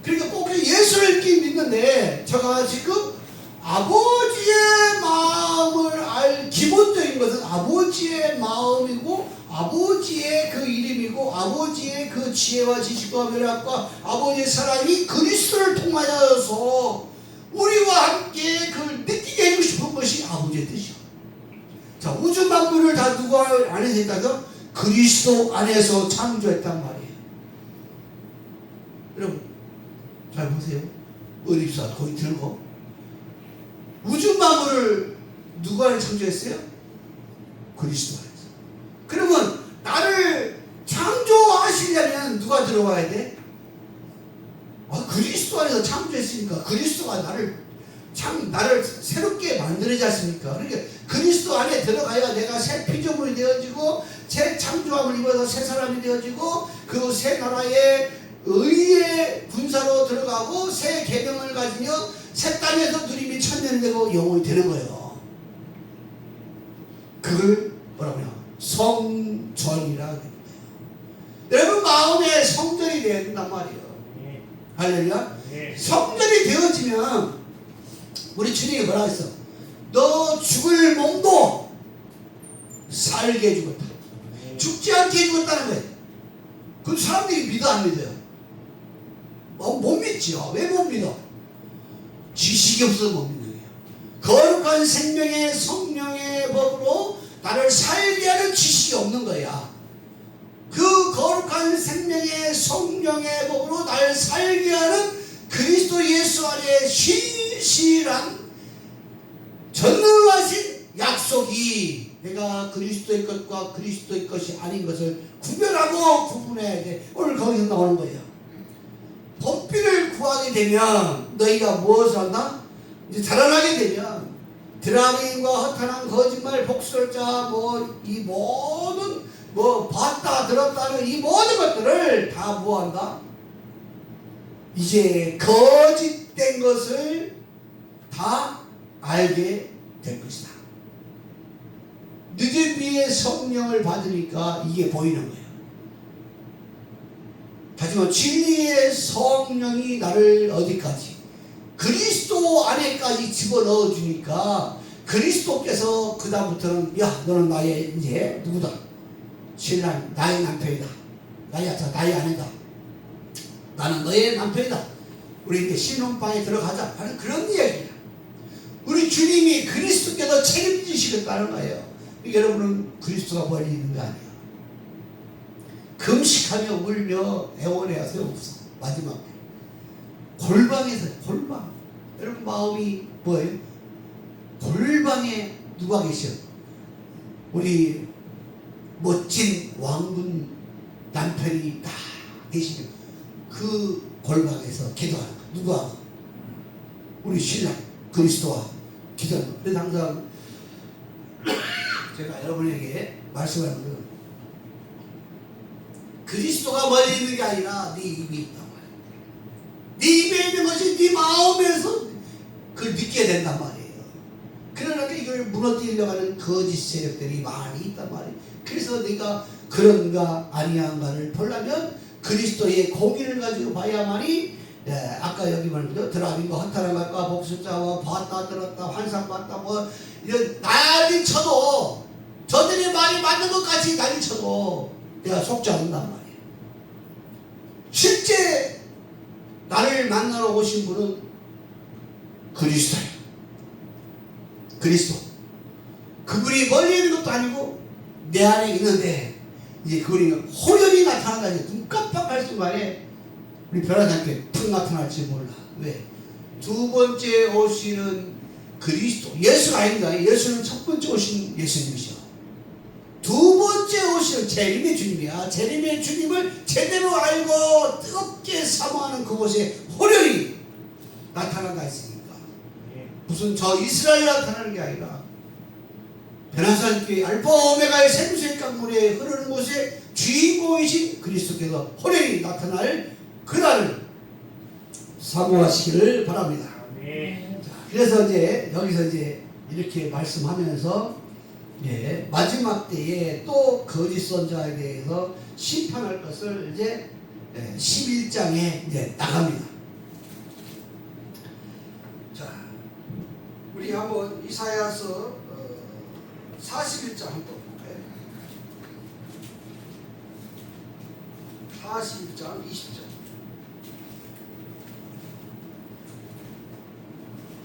그러니까 꼭 예수를 믿는데 제가 지금 아버지의 마음을 알 기본적인 것은 아버지의 마음이고 아버지의 그 이름이고 아버지의 그 지혜와 지식과 매력과 아버지의 사랑이 그리스도를 통하여서 우리와 함께 그걸 느끼게 해주고 싶은 것이 아버지의 뜻이야. 자, 우주 만물을 다 누구 안에서 했다죠? 그리스도 안에서 창조했단 말이에요. 여러분 잘 보세요. 의립사 거기 들고 우주 만물을 누구 안에 창조했어요? 그리스도 안에서. 그러면 나를 창조하시려면 누가 들어와야 돼? 그리스도 안에서 창조했으니까 그리스도가 나를 새롭게 만들지 않습니까? 그러니까 그리스도 안에 들어가야 내가 새 피조물이 되어지고 새 창조함을 입어서 새 사람이 되어지고 그 새 나라의 의의 군사로 들어가고 새 계명을 가지며 새 땅에서 누림이 천년이 되고 영원히 되는 거예요. 그걸 뭐라고 해요? 성전이라 그래요. 여러분 마음의 성전이 되어야 된단 말이에요. 할렐루야. 성전이 되어지면 우리 주님이 뭐라 했어? 너 죽을 몸도 살게 해주겠다. 죽지 않게 해주겠다는 거예요. 그 사람들이 믿어 안 믿어요? 못 믿지요. 왜 못 믿어? 지식이 없어서 못 믿는 거예요. 거룩한 생명의 성령의 법으로 나를 살게 하는 지식이 없는 거야. 그 거룩한 생명의 성령의 법으로 나를 살게 하는 그리스도 예수 안에 신실한 전능하신 약속이 내가 그리스도의 것과 그리스도의 것이 아닌 것을 구별하고 구분해야 돼. 오늘 거기서 나오는 거예요. 법비를 구하게 되면 너희가 무엇을 한다? 이제 자라나게 되면 드라민과 허탄한 거짓말, 복설자, 이 모든 봤다 들었다는 이 모든 것들을 다 뭐한다? 이제 거짓된 것을 다 알게 될 것이다. 느헤미야의 성령을 받으니까 이게 보이는 거예요. 하지만 진리의 성령이 나를 어디까지? 그리스도 안에까지 집어넣어 주니까 그리스도께서 그 다음부터는 야 너는 나의 이제 누구다? 신랑 나의 남편이다. 나의 아내다. 나는 너의 남편이다. 우리 이제 신혼방에 들어가자 하는 그런 이야기야. 우리 주님이 그리스도께서 책임지시겠다는 거예요. 여러분은 그리스도가 멀리 있는 거 아니에요. 금식하며 울며 애원해야 소용없어. 마지막에 골방에서 골방. 여러분 마음이 뭐예요? 골방에 누가 계셔? 우리 멋진 왕군 남편이 다 계시면 그 골방에서 기도하는 거. 누가? 우리 신랑 그리스도와 기도하는 거. 그래서 항상 제가 여러분에게 말씀하는 건 그리스도가 멀리 있는 게 아니라 네 입에 있단 말이에요. 네 입에 있는 것이 네 마음에서 그걸 믿게 된단 말이에요. 그러니까 이걸 무너뜨리려고 하는 거짓 세력들이 많이 있단 말이에요. 그래서 네가 그런가 아니한가를 보려면 그리스도의 공의를 가지고 봐야만이 아까 여기 말했죠. 드라민과 허탄한 것과 복술자와 봤다 들었다 환상 봤다 이런 난리 쳐도 저들의 말이 맞는 것까지 난리 쳐도 내가 속지 않는단 말이에요. 실제 나를 만나러 오신 분은 그리스도예요. 그리스도. 그분이 멀리 있는 것도 아니고 내 안에 있는데 이제 그분이 호련히 나타난다니 눈 깜빡할 순간에 우리 변화자께 푹 나타날지 몰라. 왜? 두 번째 오시는 그리스도 예수가 아닙니다. 예수는 첫 번째 오신 예수님이죠. 두 번째 오시는 재림의 주님이야. 재림의 주님을 제대로 알고 뜨겁게 사모하는 그곳에 호련히 나타난다 했으니까 무슨 저 이스라엘 나타나는 게 아니라 변화산교회 알파 오메가의 생수의 강물에 흐르는 곳에 주인공이신 그리스도께서 호련히 나타날 그날을 사모하시기를 바랍니다. 자, 그래서 이제 여기서 이제 이렇게 말씀하면서 마지막 때에 또 거짓 선자에 대해서 심판할 것을 이제 11장에 이제 나갑니다. 자, 우리 한번 이사야서 41장 한번 볼까요? 41장 20절.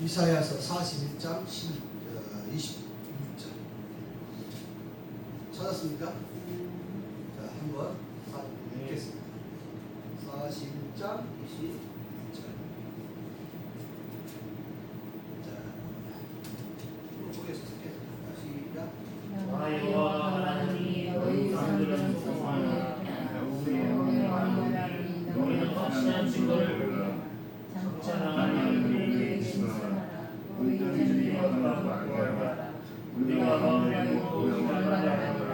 이사야서 41장 20절. 찾았습니까? 자, 한번 읽겠습니다. 41장 20절. 자, 보겠습니다. 시작. 여호와 하나님이 너희 사람들은 소망하여 우리의 왕이라니 너희는 확실한 증거를 보라. 장차나가니 우리에게 신선하라. 우리 진리와 말하라. 우리가 마음에 놓고 말하라.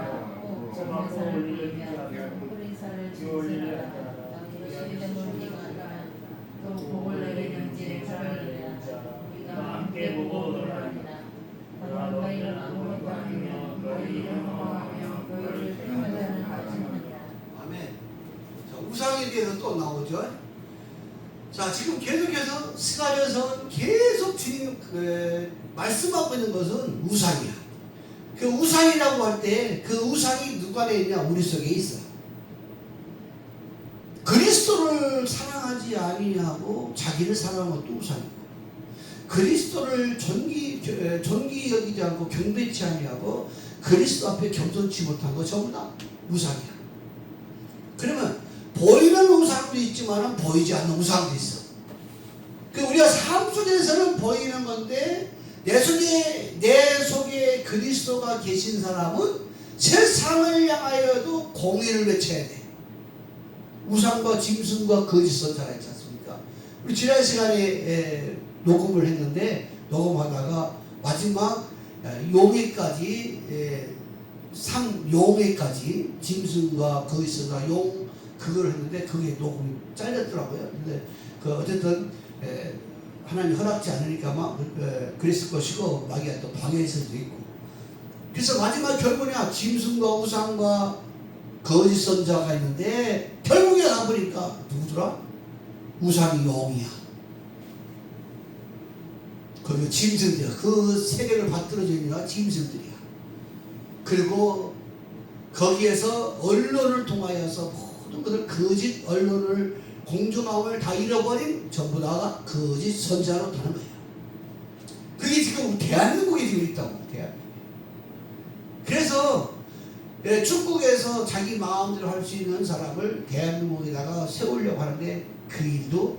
정하고 우리를 위하여 뿌리살을 진설하라. 당시 대물이 가라. 또 복을 내리는 제 차를 우리가 함께 보고 놀라리라. 너희는 아무것도 아니며 너희 영화하며 너희를 택하자는 가짐이라. 아멘. 자, 우상에 대해서 또 나오죠. 자, 지금 계속해서 스가랴서는 계속 주님 말씀하고 있는 것은 우상이야. 그 우상이라고 할 때 그 우상이 누구 안에 있냐? 우리 속에 있어. 그리스도를 사랑하지 아니하고 자기를 사랑하는 것도 우상이고 그리스도를 존귀 여기지 않고 경배치 아니하고 그리스도 앞에 겸손치 못한 거 전부 다 우상이야. 그러면 보이는 우상도 있지만 보이지 않는 우상도 있어. 그 우리가 삶 속에서는 보이는 건데 내 속에 그리스도가 계신 사람은 세상을 향하여도 공의를 외쳐야 돼. 우상과 짐승과 거짓 선자가 있지 않습니까? 우리 지난 시간에 녹음을 했는데 녹음하다가 마지막 용해까지 용해까지 짐승과 거짓 선자 용 그걸 했는데 그게 녹음이 잘렸더라고요. 근데 어쨌든 하나님 허락지 않으니까 막 그랬을 것이고 마귀가 또 방해할 수도 있고. 그래서 마지막 결론이야. 짐승과 우상과 거짓 선자가 있는데 결국에 가보니까 누구더라? 우상이 용이야. 그리고 짐승들, 그 세계를 받들어져 있는 짐승들이야. 그리고 거기에서 언론을 통하여서 모든 것을 거짓 언론을 공정함을 다 잃어버린 전부 다가 거짓 선자로 되는 거예요. 그게 지금 대한민국에 지금 있다고. 대한민국. 그래서 중국에서 자기 마음대로 할 수 있는 사람을 대한민국에다가 세우려고 하는데 그 일도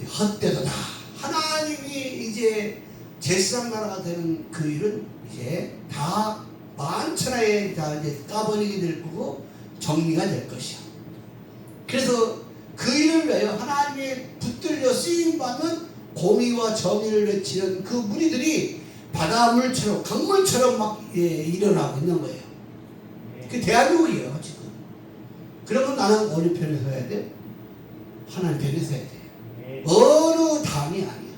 헛되도다. 하나님이 이제 제사장 나라가 되는 그 일은 이제 다 만천하에 다 이제 까버리게 될 거고 정리가 될 것이야. 그래서 그 일을 위하여 하나님의 붙들려 쓰임받는 공의와 정의를 외치는 그 무리들이 바닷물처럼 강물처럼 막 일어나고 있는 거예요. 그 대한민국이에요 지금. 그러면 나는 어느 편에 서야 돼? 하나님 편에 서야 돼. 어느 당이 아니야.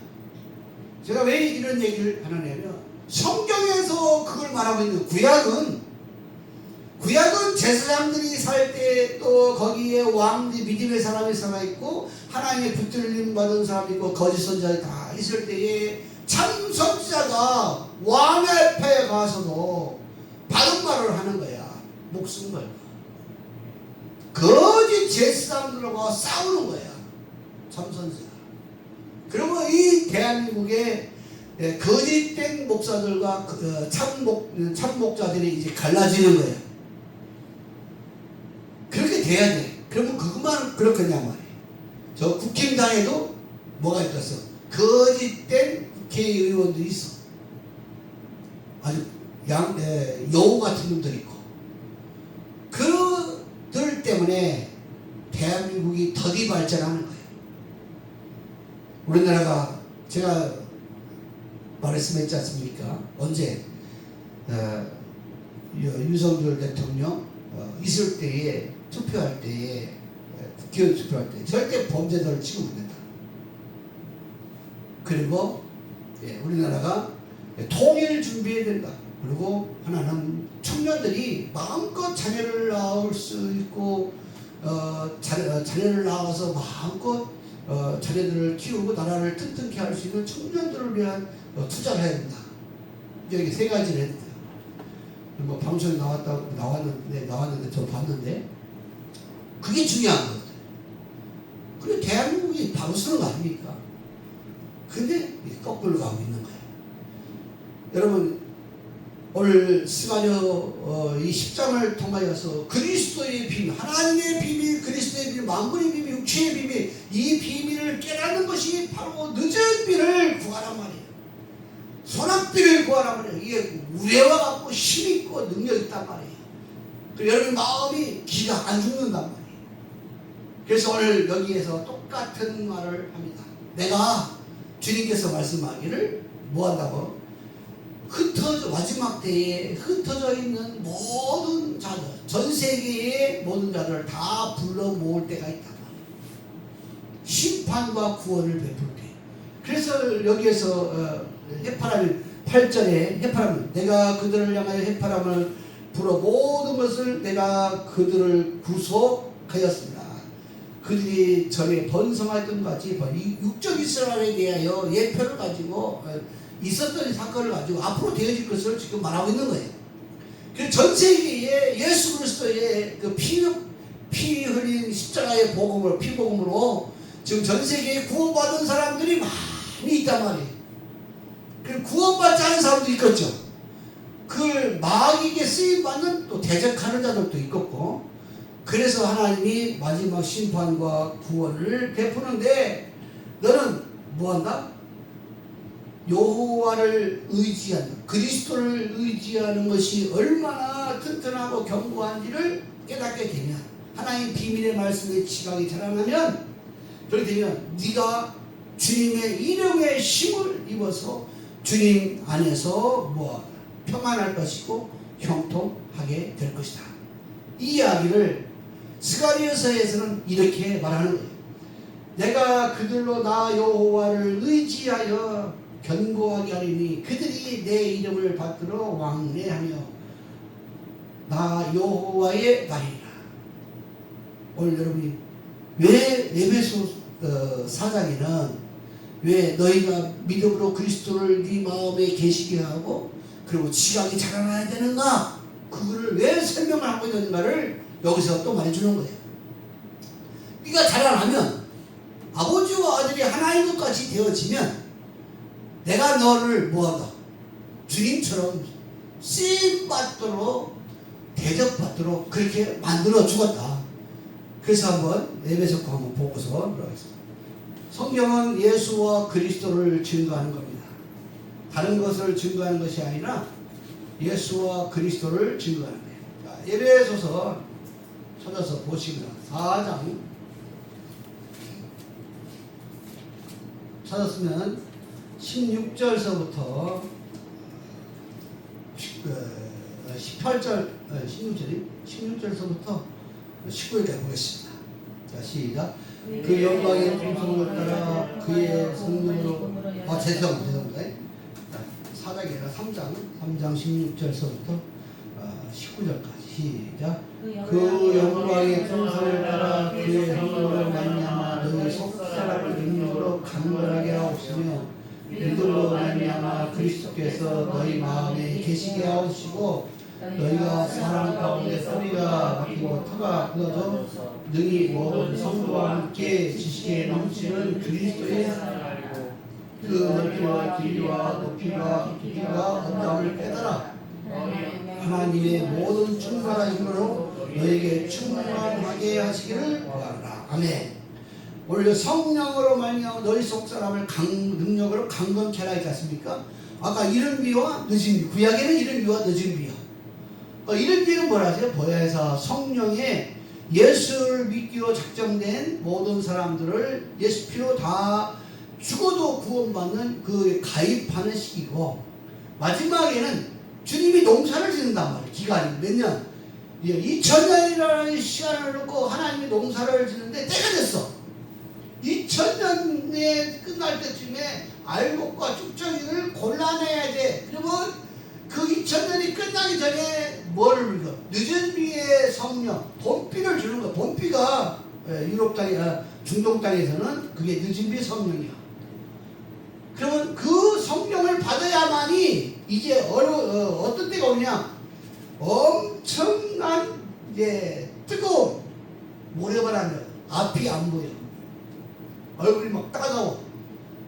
제가 왜 이런 얘기를 하느냐면 성경에서 그걸 말하고 있는 구약은 제사장들이 살 때 또 거기에 왕들 믿음의 사람이 살아있고 하나님의 붙들림 받은 사람이 있고 거짓 선자들이 다 있을 때에 참 선지자가 왕 앞에 가서도 바른 말을 하는 거야. 목숨 걸고 거짓 제사장들과 싸우는 거야. 참 선지자. 그러면 이 대한민국에 거짓된 목사들과 참 목자들이 이제 갈라지는 거예요. 그렇게 돼야 돼. 그러면 그것만 그렇겠냐 말이에요. 저 국힘당에도 뭐가 있겠어? 거짓된 국회의원들이 있어. 아주 여우 같은 놈들이 있고. 그들 때문에 대한민국이 더디 발전하는 거예요. 우리나라가 제가 말씀했지 않습니까? 언제 윤석열 대통령 있을 때에 투표할 때에 국회의원 투표할 때 절대 범죄자를 치면 안 된다. 그리고 우리나라가 통일 준비해야 된다. 그리고 하나는 청년들이 마음껏 자녀를 낳을 수 있고 자녀를 낳아서 마음껏 자녀들을 키우고 나라를 튼튼케 할 수 있는 청년들을 위한 투자를 해야 된다. 여기 세 가지를 했어요. 뭐 방송에 나왔는데 저 봤는데 그게 중요한 거거든. 그리고 대한민국이 바로 서는 거 아닙니까? 근데 거꾸로 가고 있는 거예요. 여러분 오늘 스가랴 이 10장을 통하여서 그리스도의 비밀, 하나님의 비밀, 그리스도의 비밀, 만물의 비밀, 육체의 비밀, 이 비밀을 깨닫는 것이 바로 늦은 비를 구하란 말이에요. 소낙비를 구하란 말이에요. 이게 우레와 같고 힘있고 능력이 있단 말이에요. 여러분 마음이 기가 안 죽는단 말이에요. 그래서 오늘 여기에서 똑같은 말을 합니다. 내가 주님께서 말씀하기를 뭐 한다고? 마지막 때에 흩어져 있는 모든 자들, 전 세계의 모든 자들을 다 불러 모을 때가 있단 말이에요. 심판과 구원을 베풀 때. 그래서 여기에서 해파람이 8절에 해파람, 내가 그들을 향하여 해파람을 불어 모든 것을 내가 그들을 구속하였습니다. 그들이 전에 번성하였던 것 같이 육적 이스라엘에 대하여 예표를 가지고 있었던 사건을 가지고 앞으로 되어질 것을 지금 말하고 있는 거예요. 그래서 전 세계에 예수 그리스도의 그 피 흘린 십자가의 복음으로 피복음으로 지금 전 세계에 구원받은 사람들이 많이 있단 말이에요. 그리고 구원받지 않은 사람도 있겠죠. 그걸 마귀에게 쓰임받는 또 대적하는 자들도 있겠고, 그래서 하나님이 마지막 심판과 구원을 베푸는데 너는 뭐한다? 여호와를 의지한다. 그리스도를 의지하는 것이 얼마나 튼튼하고 견고한지를 깨닫게 되면, 하나님 비밀의 말씀에 지각이 자라나면, 그렇게 되면 네가 주님의 이름의 힘을 입어서 주님 안에서 뭐하다? 평안할 것이고 형통하게 될 것이다. 이 이야기를 스가랴서에서는 이렇게 말하는 거예요. 내가 그들로 나 여호와를 의지하여 견고하게 하리니 그들이 내 이름을 받들어 왕래하며 나 여호와의 날이라. 오늘 여러분이 왜 에베소 4장에는 왜 너희가 믿음으로 그리스도를 네 마음에 계시게 하고 그리고 지각이 자라나야 되는가, 그거를 왜 설명을 하고 있는가를 여기서 또 말해주는 거예요. 네가 자라나면 아버지와 아들이 하나인 것까지 되어지면 내가 너를 뭐하다? 주님처럼 쓰임받도록 대접받도록 그렇게 만들어 주었다. 그래서 한번 에베소 거 한번 보고서 들어가겠습니다. 성경은 예수와 그리스도를 증거하는 겁니다. 다른 것을 증거하는 것이 아니라 예수와 그리스도를 증거하는 거예요. 자, 에베소서 찾아서 보시면 4장 찾았으면 16절서부터 18절 16절서부터 19절까지 보겠습니다. 자, 시작. 그 영광의 풍성을 따라 그의 성령으로 죄송합니다. 4장이 아니라 3장 16절서부터 19절까지 시작. 그 영광의 풍성을 따라 그의 성령으로 말미암아 너희 속사람을 능력으로 강건하게 하옵시며 믿음으로 말미암아 그리스도께서 너희 마음에 계시게 하옵시고 너희가 사람 가운데 소리가 막히고 터가 끊어져 능히 모든 성도와 함께 지식에 넘치는 그리스도의 사랑이고 그 넓이와 길이와 높이와 깊이가 어떠함을 깨달아 하나님의 모든 충만한 힘으로 너에게 충만하게 하시기를 바라라. 아멘. 오늘 성령으로 말미암아 너희 속 사람을 능력으로 강건케 하라 했지 않습니까? 아까 이른 비와 늦은 비, 구약에는 이른 비와 늦은 비요. 이른 비는 뭐라 하세요? 보혜사 성령의 예수를 믿기로 작정된 모든 사람들을 예수 피로 다 죽어도 구원받는 그 가입하는 시기고, 마지막에는 주님이 농사를 짓는단 말이에요. 기간이 몇 년? 2000년이라는 시간을 놓고 하나님이 농사를 짓는데 때가 됐어. 2000년에 끝날 때쯤에 알곡과 쭉정이를 골라내야 돼. 그러면 그 2000년이 끝나기 전에 뭘 믿어? 늦은 비의 성령, 봄비를 주는 거야. 봄비가 유럽 땅, 중동 땅에서는 그게 늦은 비의 성령이야. 그러면 그 성령을 받아야만이 이제 어떤 때가 오냐? 엄청난 뜨거운 모래바람이 앞이 안 보여. 얼굴이 막 따가워.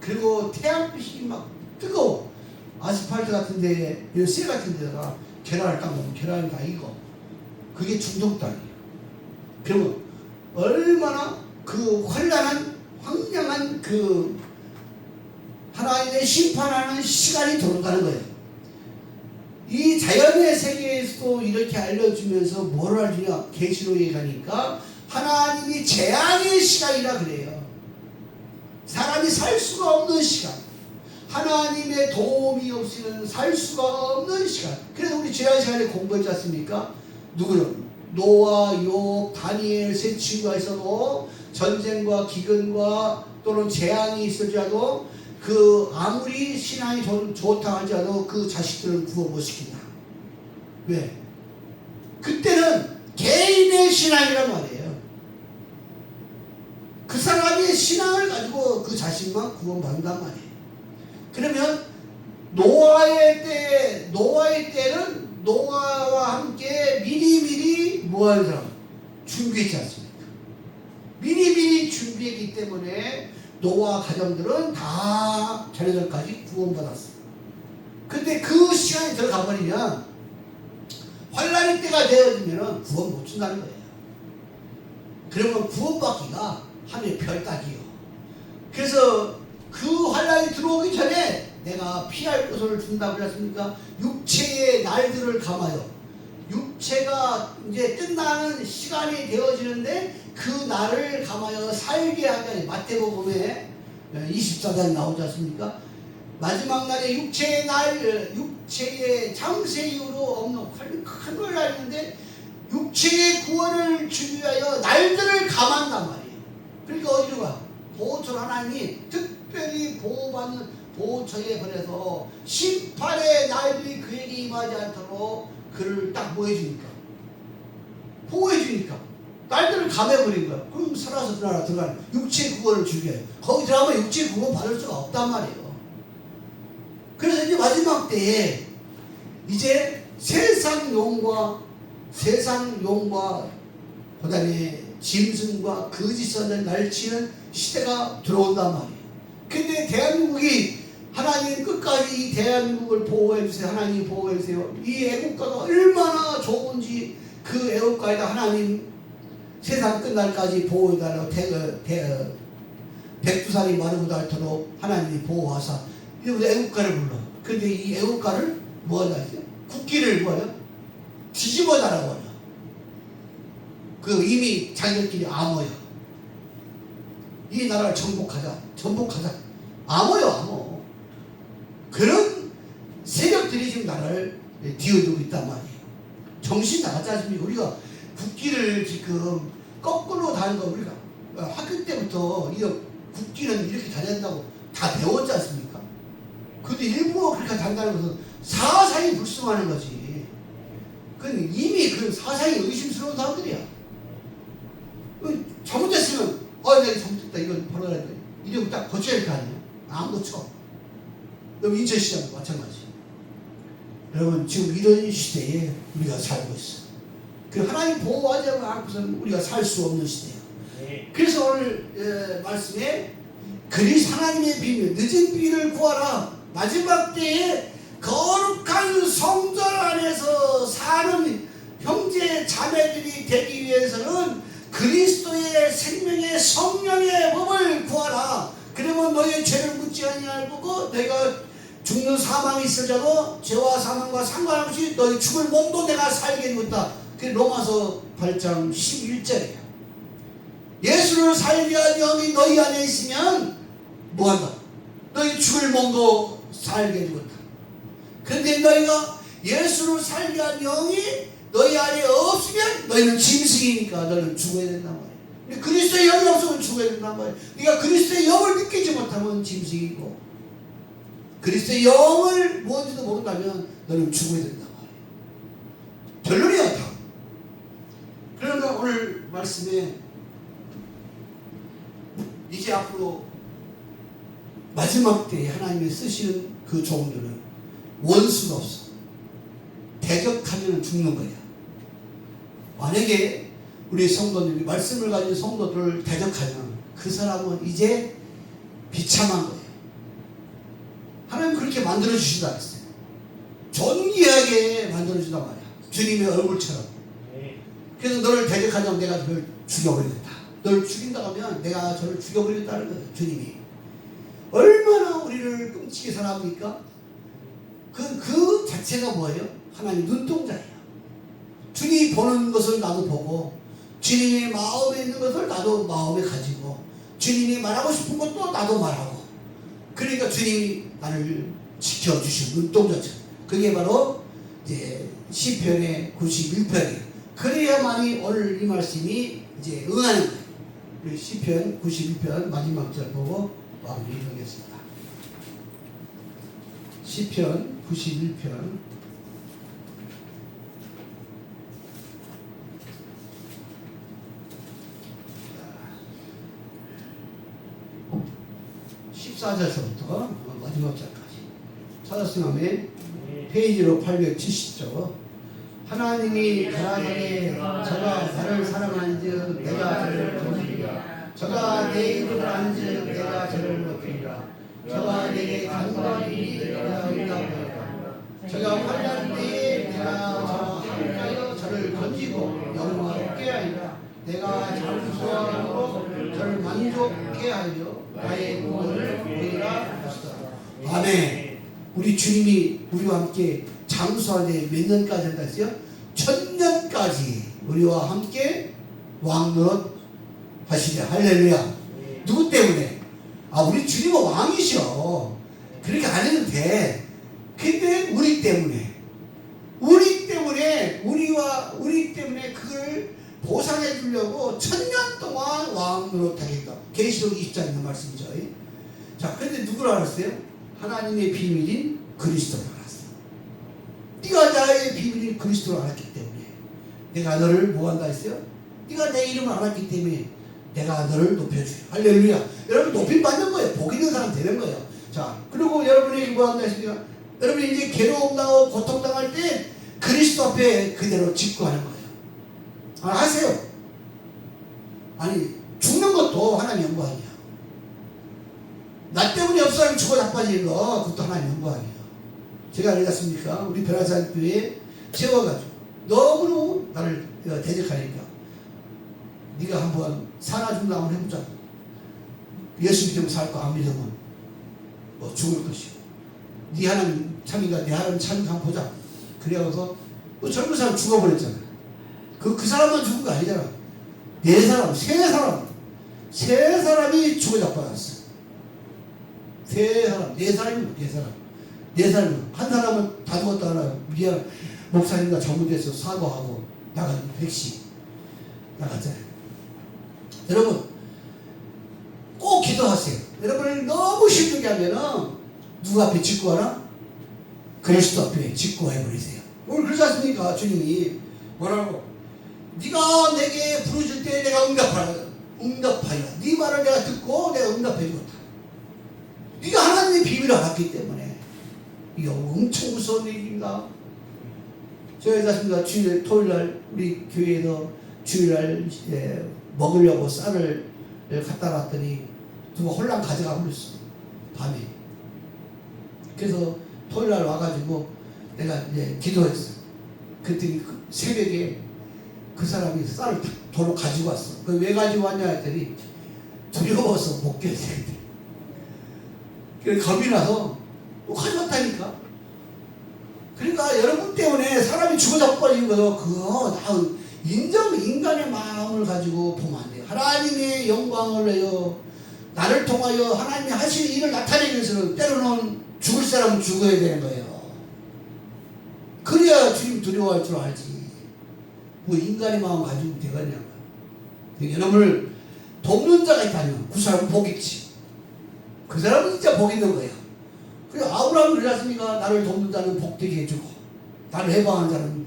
그리고 태양빛이 막 뜨거워. 아스팔트 같은데, 쇠 같은 데다가 계란을 딱 먹으면 계란이 다 익어. 그게 중동 땅이에요. 그러면 얼마나 그 환란한, 황량한 그 하나님의 심판하는 시간이 돌아가는 거예요. 이 자연의 세계에서도 이렇게 알려주면서 뭘 알려주냐? 계시록에 가니까 하나님이 재앙의 시간이라 그래요. 사람이 살 수가 없는 시간, 하나님의 도움이 없이는 살 수가 없는 시간. 그래서 우리 지난 시간에 공부했지 않습니까? 누구요? 노아, 욥, 다니엘 세 친구가 있어도 전쟁과 기근과 또는 재앙이 있을지라도 그 아무리 신앙이 좋다 할지라도 그 자식들을 구원 못 시킨다. 왜? 그때는 개인의 신앙이란 말이에요. 그 사람의 신앙을 가지고 그 자신만 구원받는단 말이에요. 그러면 노아의 때는 노아와 함께 미리미리 뭐하는 사람? 준비했지 않습니까? 미리미리 준비했기 때문에 노아 가정들은 다 자녀들까지 구원받았어요. 근데 그 시간이 들어가 버리면 환란의 때가 되어지면 구원 못 준다는 거예요. 그러면 구원받기가 하늘의 별 따기요. 그래서 그 환란이 들어오기 전에 내가 피할 것을 준다고 그랬습니까? 육체의 날들을 감하여, 육체가 이제 끝나는 시간이 되어지는데 그 날을 감하여 살게 하자. 마태복음에 24장 나오지 않습니까? 마지막 날에 육체의 날, 육체의 장세 이후로 없는 큰 걸 알는데 육체의 구원을 주기 위하여 날들을 감한단 말이에요. 그러니까 어디로 가? 보호처 하나님이 특별히 보호받는 보호처에 보내서 심판의 날들이 그에게 임하지 않도록 그를 딱 뭐 해주니까? 보호해주니까. 날들을 감해버린 거야. 그럼 살아서 들어가는 육체 구원을 주게 해요. 거기 들어가면 육체 구원 받을 수가 없단 말이에요. 그래서 이제 마지막 때에 이제 세상 용과 그 다음에 짐승과 거짓 선을 날치는 시대가 들어온단 말이에요. 근데 대한민국이 하나님 끝까지 이 대한민국을 보호해주세요. 하나님 보호해주세요. 이 애국가가 얼마나 좋은지 그 애국가에다 하나님 세상 끝날까지 보호해달라고 백두산이 마르고 닳도록 하나님이 보호하사 이러면서 애국가를 불러. 근데 이 애국가를 뭐하냐 했어요? 국기를 뭐예요? 뒤집어 달라고 하냐. 그 이미 자기들끼리 암호야. 이 나라를 정복하자. 암호요, 암호. 그런 세력들이 지금 나라를 뒤어두고 있단 말이에요. 정신 나갔지 않습니까? 우리가 국기를 지금 거꾸로 다는 거 우리가 학교 때부터 이 국기는 이렇게 다닌다고 다 배웠지 않습니까? 근데 일부러 그렇게 단다는 것은 사상이 불순하는 거지. 그건 이미 그 사상이 의심스러운 사람들이야. 잘못됐으면 내가 잘못했다 이건 벌어야 돼. 이러고 딱 고쳐야 할 거 아니에요. 안 고쳐. 여러분 인천시장도 마찬가지. 여러분 지금 이런 시대에 우리가 살고 있어. 그 하나님 보호하지 않고서는 우리가 살 수 없는 시대예요. 그래서 오늘 말씀에 그리스 하나님의 비밀, 늦은 비밀을 구하라. 마지막 때에 거룩한 성전 안에서 사는 형제 자매들이 되기 위해서는 그리스도의 생명의 성령의 법을 구하라. 그러면 너의 죄를 묻지 아니하고 너희가 죽는 사망이 있을지라도 죄와 사망과 상관없이 너희 죽을 몸도 내가 살게 해주겠다. 그게 로마서 8장 11절이에요. 예수를 살게 한 영이 너희 안에 있으면 뭐한다? 너희 죽을 몸도 살게 해주겠다. 그런데 너희가 예수를 살게 한 영이 너희 안에 없으면 너희는 짐승이니까 너는 죽어야 된단 말이에요. 근데 그리스도의 영이 없으면 죽어야 된단 말이에요. 네가 그리스도의 영을 느끼지 못하면 짐승이고 그리스도의 영을 뭔지도 모른다면 너는 죽어야 된단 말이에요. 결론이야 다. 그러니까 오늘 말씀에 이제 앞으로 마지막 때에 하나님이 쓰시는 그 종들은 원수가 없어. 대적하면 죽는 거야. 만약에 우리 성도들이 말씀을 가진 성도들을 대적하면 그 사람은 이제 비참한 거예요. 하나님 그렇게 만들어주신다 했어요. 존귀하게 만들어준단 말이야. 주님의 얼굴처럼. 그래서 너를 대적하자면 내가 너를 죽여버리겠다. 널 죽인다고 하면 내가 저를 죽여버리겠다는 거예요. 주님이. 얼마나 우리를 끔찍히 사랑합니까? 그 자체가 뭐예요? 하나님 눈동자예요. 주님이 보는 것을 나도 보고 주님의 마음에 있는 것을 나도 마음에 가지고 주님이 말하고 싶은 것도 나도 말하고 그러니까 주님이 나를 지켜주신 눈동자처럼 그게 바로 이제 시편의 91편이에요. 그래야만이 오늘 이 말씀이 이제 응하는 거예요. 우리 시편 91편 마지막 절 보고 마무리하겠습니다. 시편 91편 14절서부터 마지막 절까지 찾았으면 페이지로 870쪽 하나님이 가라사대 저가 나를 사랑한즉 내가 저를 거두리라 저가 내 이름을 안즉 내가 저를 높이리라 저가 내게 간구하리니 내가 응답하리라 저가 환난 때에 내가 저와 함께하여 저를 건지고 영광을 얻게 하리라. 내가 장수함으로 저를 만족케 하여 나의 구원을 보이라 하시더라. 아멘. 우리 주님이 우리와 함께 장수할 때 몇 년까지 한다 했어요? 1000년까지 우리와 함께 왕노릇 하시랴. 할렐루야. 누구 때문에? 우리 주님은 왕이셔. 그렇게 안 해도 돼. 근데 우리 때문에 우리 때문에 그걸 보상해 주려고 1000년 동안 왕노릇 하겠다. 계시록 20장의 말씀이죠. 자, 근데 누구를 알았어요? 하나님의 비밀인 그리스도를 알았어. 네가 나의 비밀인 그리스도를 알았기 때문에 내가 너를 뭐 한다 했어요? 네가 내 이름을 알았기 때문에 내가 너를 높여주려. 할렐루야. 여러분 높임 받는 거예요. 복 있는 사람 되는 거예요. 자, 그리고 여러분이 뭐 한다 했습니까? 여러분이 이제 괴로움 당하고 고통 당할 때 그리스도 앞에 그대로 직구하는 거예요. 하세요. 아니 죽는 것도 하나님 영광이야. 나 때문에 옆 사람이 죽어 자빠지는 거 그것도 하나님 영광이야. 제가 그랬습니까? 우리 변화산교회에 세워가지고 너무너무 나를 대적하니까 네가 한번 사나 죽나 한번 해보자. 예수 믿으면 살고 안 믿으면 뭐 죽을 것이고 네 하나님 참인가 내 하나님 참인가 한번 보자. 그래서 뭐 젊은 사람 죽어버렸잖아. 그 사람만 죽은 거 아니잖아. 세 사람이 죽어 자빠졌어. 네 사람이 한 사람은 다 죽었다 하나 미안 목사님과 잘못해서 사과하고 나간 백시 나갔잖아요. 여러분 꼭 기도하세요. 여러분을 너무 힘들게 하면은 누구 앞에 직구하나? 그리스도 앞에 직구해버리세요. 오늘 그러지 않습니까? 주님이 뭐라고? 네가 내게 부르실 때 내가 응답하리라. 네 말을 내가 듣고 내가 응답해주었다. 네가 하나님의 비밀을 알았기 때문에 이게 엄청 무서운 일인가? 제가 했습니다. 토요일날 우리 교회에서 주일날 먹으려고 쌀을 갖다 놨더니 누가 홀랑 가져가 버렸어. 밤에. 그래서 토요일날 와가지고 내가 이제 기도했어. 그랬더니 새벽에 그 사람이 쌀을 도로 가지고 왔어. 왜 가지고 왔냐 했더니 두려워서 못 껴야지. 그래서 겁이 나서 가져왔다니까. 그러니까 여러분 때문에 사람이 죽어 자빠지는 거요. 그거 다 인간의 마음을 가지고 보면 안 돼요. 하나님의 영광을 내요. 나를 통하여 하나님이 하시는 일을 나타내기 위해서는 때로는 죽을 사람은 죽어야 되는 거예요. 그래야 주님 두려워할 줄 알지. 뭐 인간의 마음 가지고 되겠냐고. 여러분을 돕는 자가 있다면 그 사람은 복 있지. 그 사람은 진짜 복 있는 거예요. 그래서 아브라함은 그랬습니까? 나를 돕는 자는 복되게 해주고 나를 해방하는 자는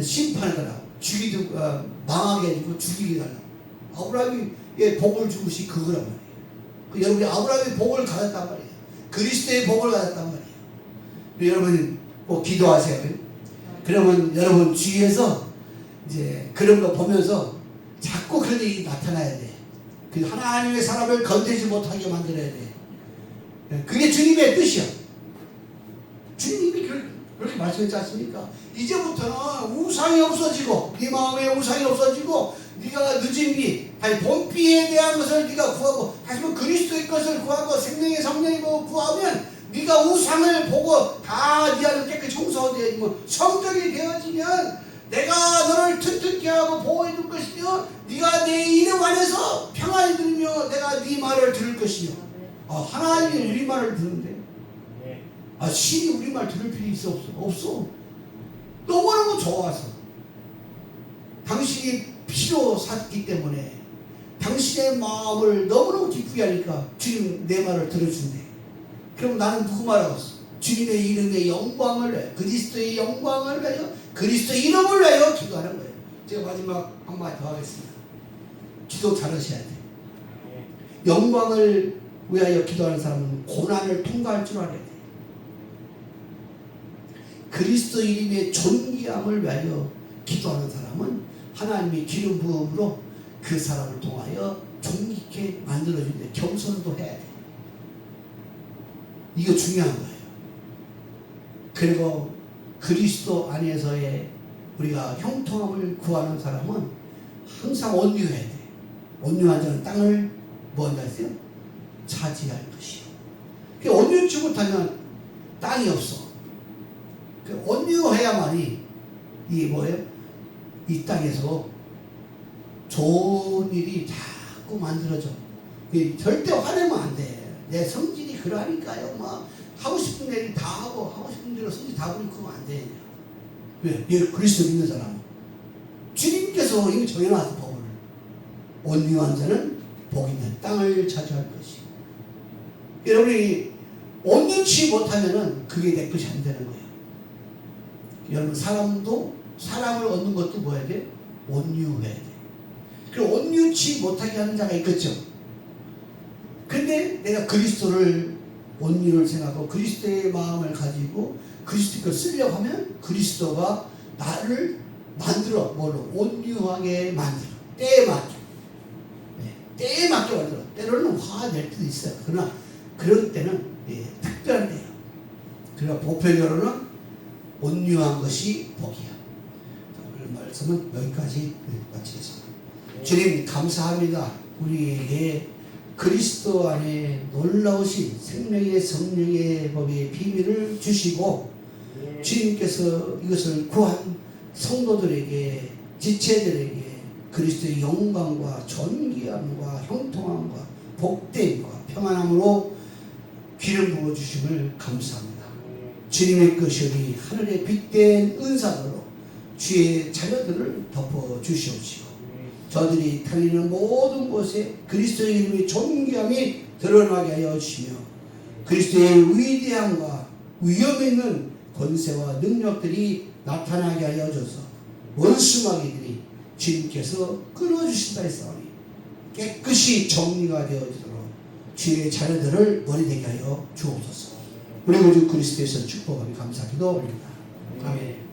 심판해달라. 죽이고 망하게 해주고 죽이게 달라. 아브라함이 복을 주시 그거란 말이에요. 여러분이 아브라함의 복을 가졌단 말이에요. 그리스도의 복을 가졌단 말이에요. 여러분 꼭 기도하세요. 그러면 여러분 주위에서 이제 그런 거 보면서 자꾸 그런 일이 나타나야 돼. 그 하나님의 사람을 건드리지 못하게 만들어야 돼. 그게 주님의 뜻이야. 주님이 그렇게 말씀했지 않습니까? 이제부터는 우상이 없어지고 네 마음에 우상이 없어지고 네가 늦은 비 아니 본비에 대한 것을 네가 구하고 하지만 그리스도의 것을 구하고 생명의 성령이 구하면 네가 우상을 보고 다 네 안을 깨끗이 청소되어지고 성전이 되어지면 내가 너를 튼튼케 하고 보호해 줄 것이며 네가 내 이름 안에서 평안히 들으며 내가 네 말을 들을 것이며 하나님이 우리 말을 듣는데 신이 우리 말 들을 필요 있어 없어? 없어. 너무너무 좋아서 당신이 피로 샀기 때문에 당신의 마음을 너무너무 기쁘게 하니까 주님 내 말을 들어준대. 그럼 나는 누구 말하고 있어? 주님의 이름의 영광을 내요. 그리스도의 영광을 내요. 그리스도 이름을 내요. 기도하는 거예요. 제가 마지막 한마디 더 하겠습니다. 기도 잘하셔야 돼. 영광을 위하여 기도하는 사람은 고난을 통과할 줄 알아야 돼. 그리스도 이름의 존귀함을 위하여 기도하는 사람은 하나님의 기름 부음으로 그 사람을 통하여 존귀케 만들어주는데 겸손도 해야 돼. 이거 중요한 거예요. 그리고 그리스도 안에서의 우리가 형통함을 구하는 사람은 항상 온유해야 돼. 온유한 자는 땅을 뭐 한다 했어요? 차지할 것이요. 온유치 못하면 땅이 없어. 온유해야만이 이 뭐예요? 이 땅에서 좋은 일이 자꾸 만들어져. 절대 화내면 안 돼. 내 성질이 그러니까요. 막 하고 싶은 일 다 하고 싶은 대로 성질 다 부리고 그러면 안 돼. 왜? 얘 그리스도 믿는 사람. 주님께서 이미 정해놨어, 법을. 온유한 자는 복 있는 땅을 차지할 것이. 여러분이 온유치 못하면은 그게 내 것이 안 되는 거예요. 여러분, 사람을 얻는 것도 뭐 해야 돼? 온유해야 돼. 그리고 온유치 못하게 하는 자가 있겠죠. 근데 내가 그리스도를 온유를 생각하고 그리스도의 마음을 가지고 그리스도를 쓰려고 하면 그리스도가 나를 만들어. 뭘로? 온유하게 만들어. 때에 맞게. 때에 맞게 만들어. 때로는 화가 낼 때도 있어요. 그러나 그럴 때는 특별한 때예요. 그러니까 보편적으로는 온유한 것이 복이야. 오늘 말씀은 여기까지 마치겠습니다. 주님 감사합니다. 우리에게 그리스도 안에 놀라우신 생명의 성령의 법의 비밀을 주시고 주님께서 이것을 구한 성도들에게 지체들에게 그리스도의 영광과 존귀함과 형통함과 복됨과 평안함으로 기름 부어주심을 감사합니다. 주님의 것이 하늘의 빛된 은사로 주의 자녀들을 덮어주시옵시고 저들이 달리는 모든 곳에 그리스도의 이름의 존귀함이 드러나게 하여 주시며 그리스도의 위대함과 위엄 있는 권세와 능력들이 나타나게 하여 줘서 원수마귀들이 주님께서 끊어주신다 했사오니 깨끗이 정리가 되어지도록 주의 자녀들을 머리되게 하여 주옵소서. 우리 구주 그리스도에서 축복하며 감사기도 올립니다. 아멘.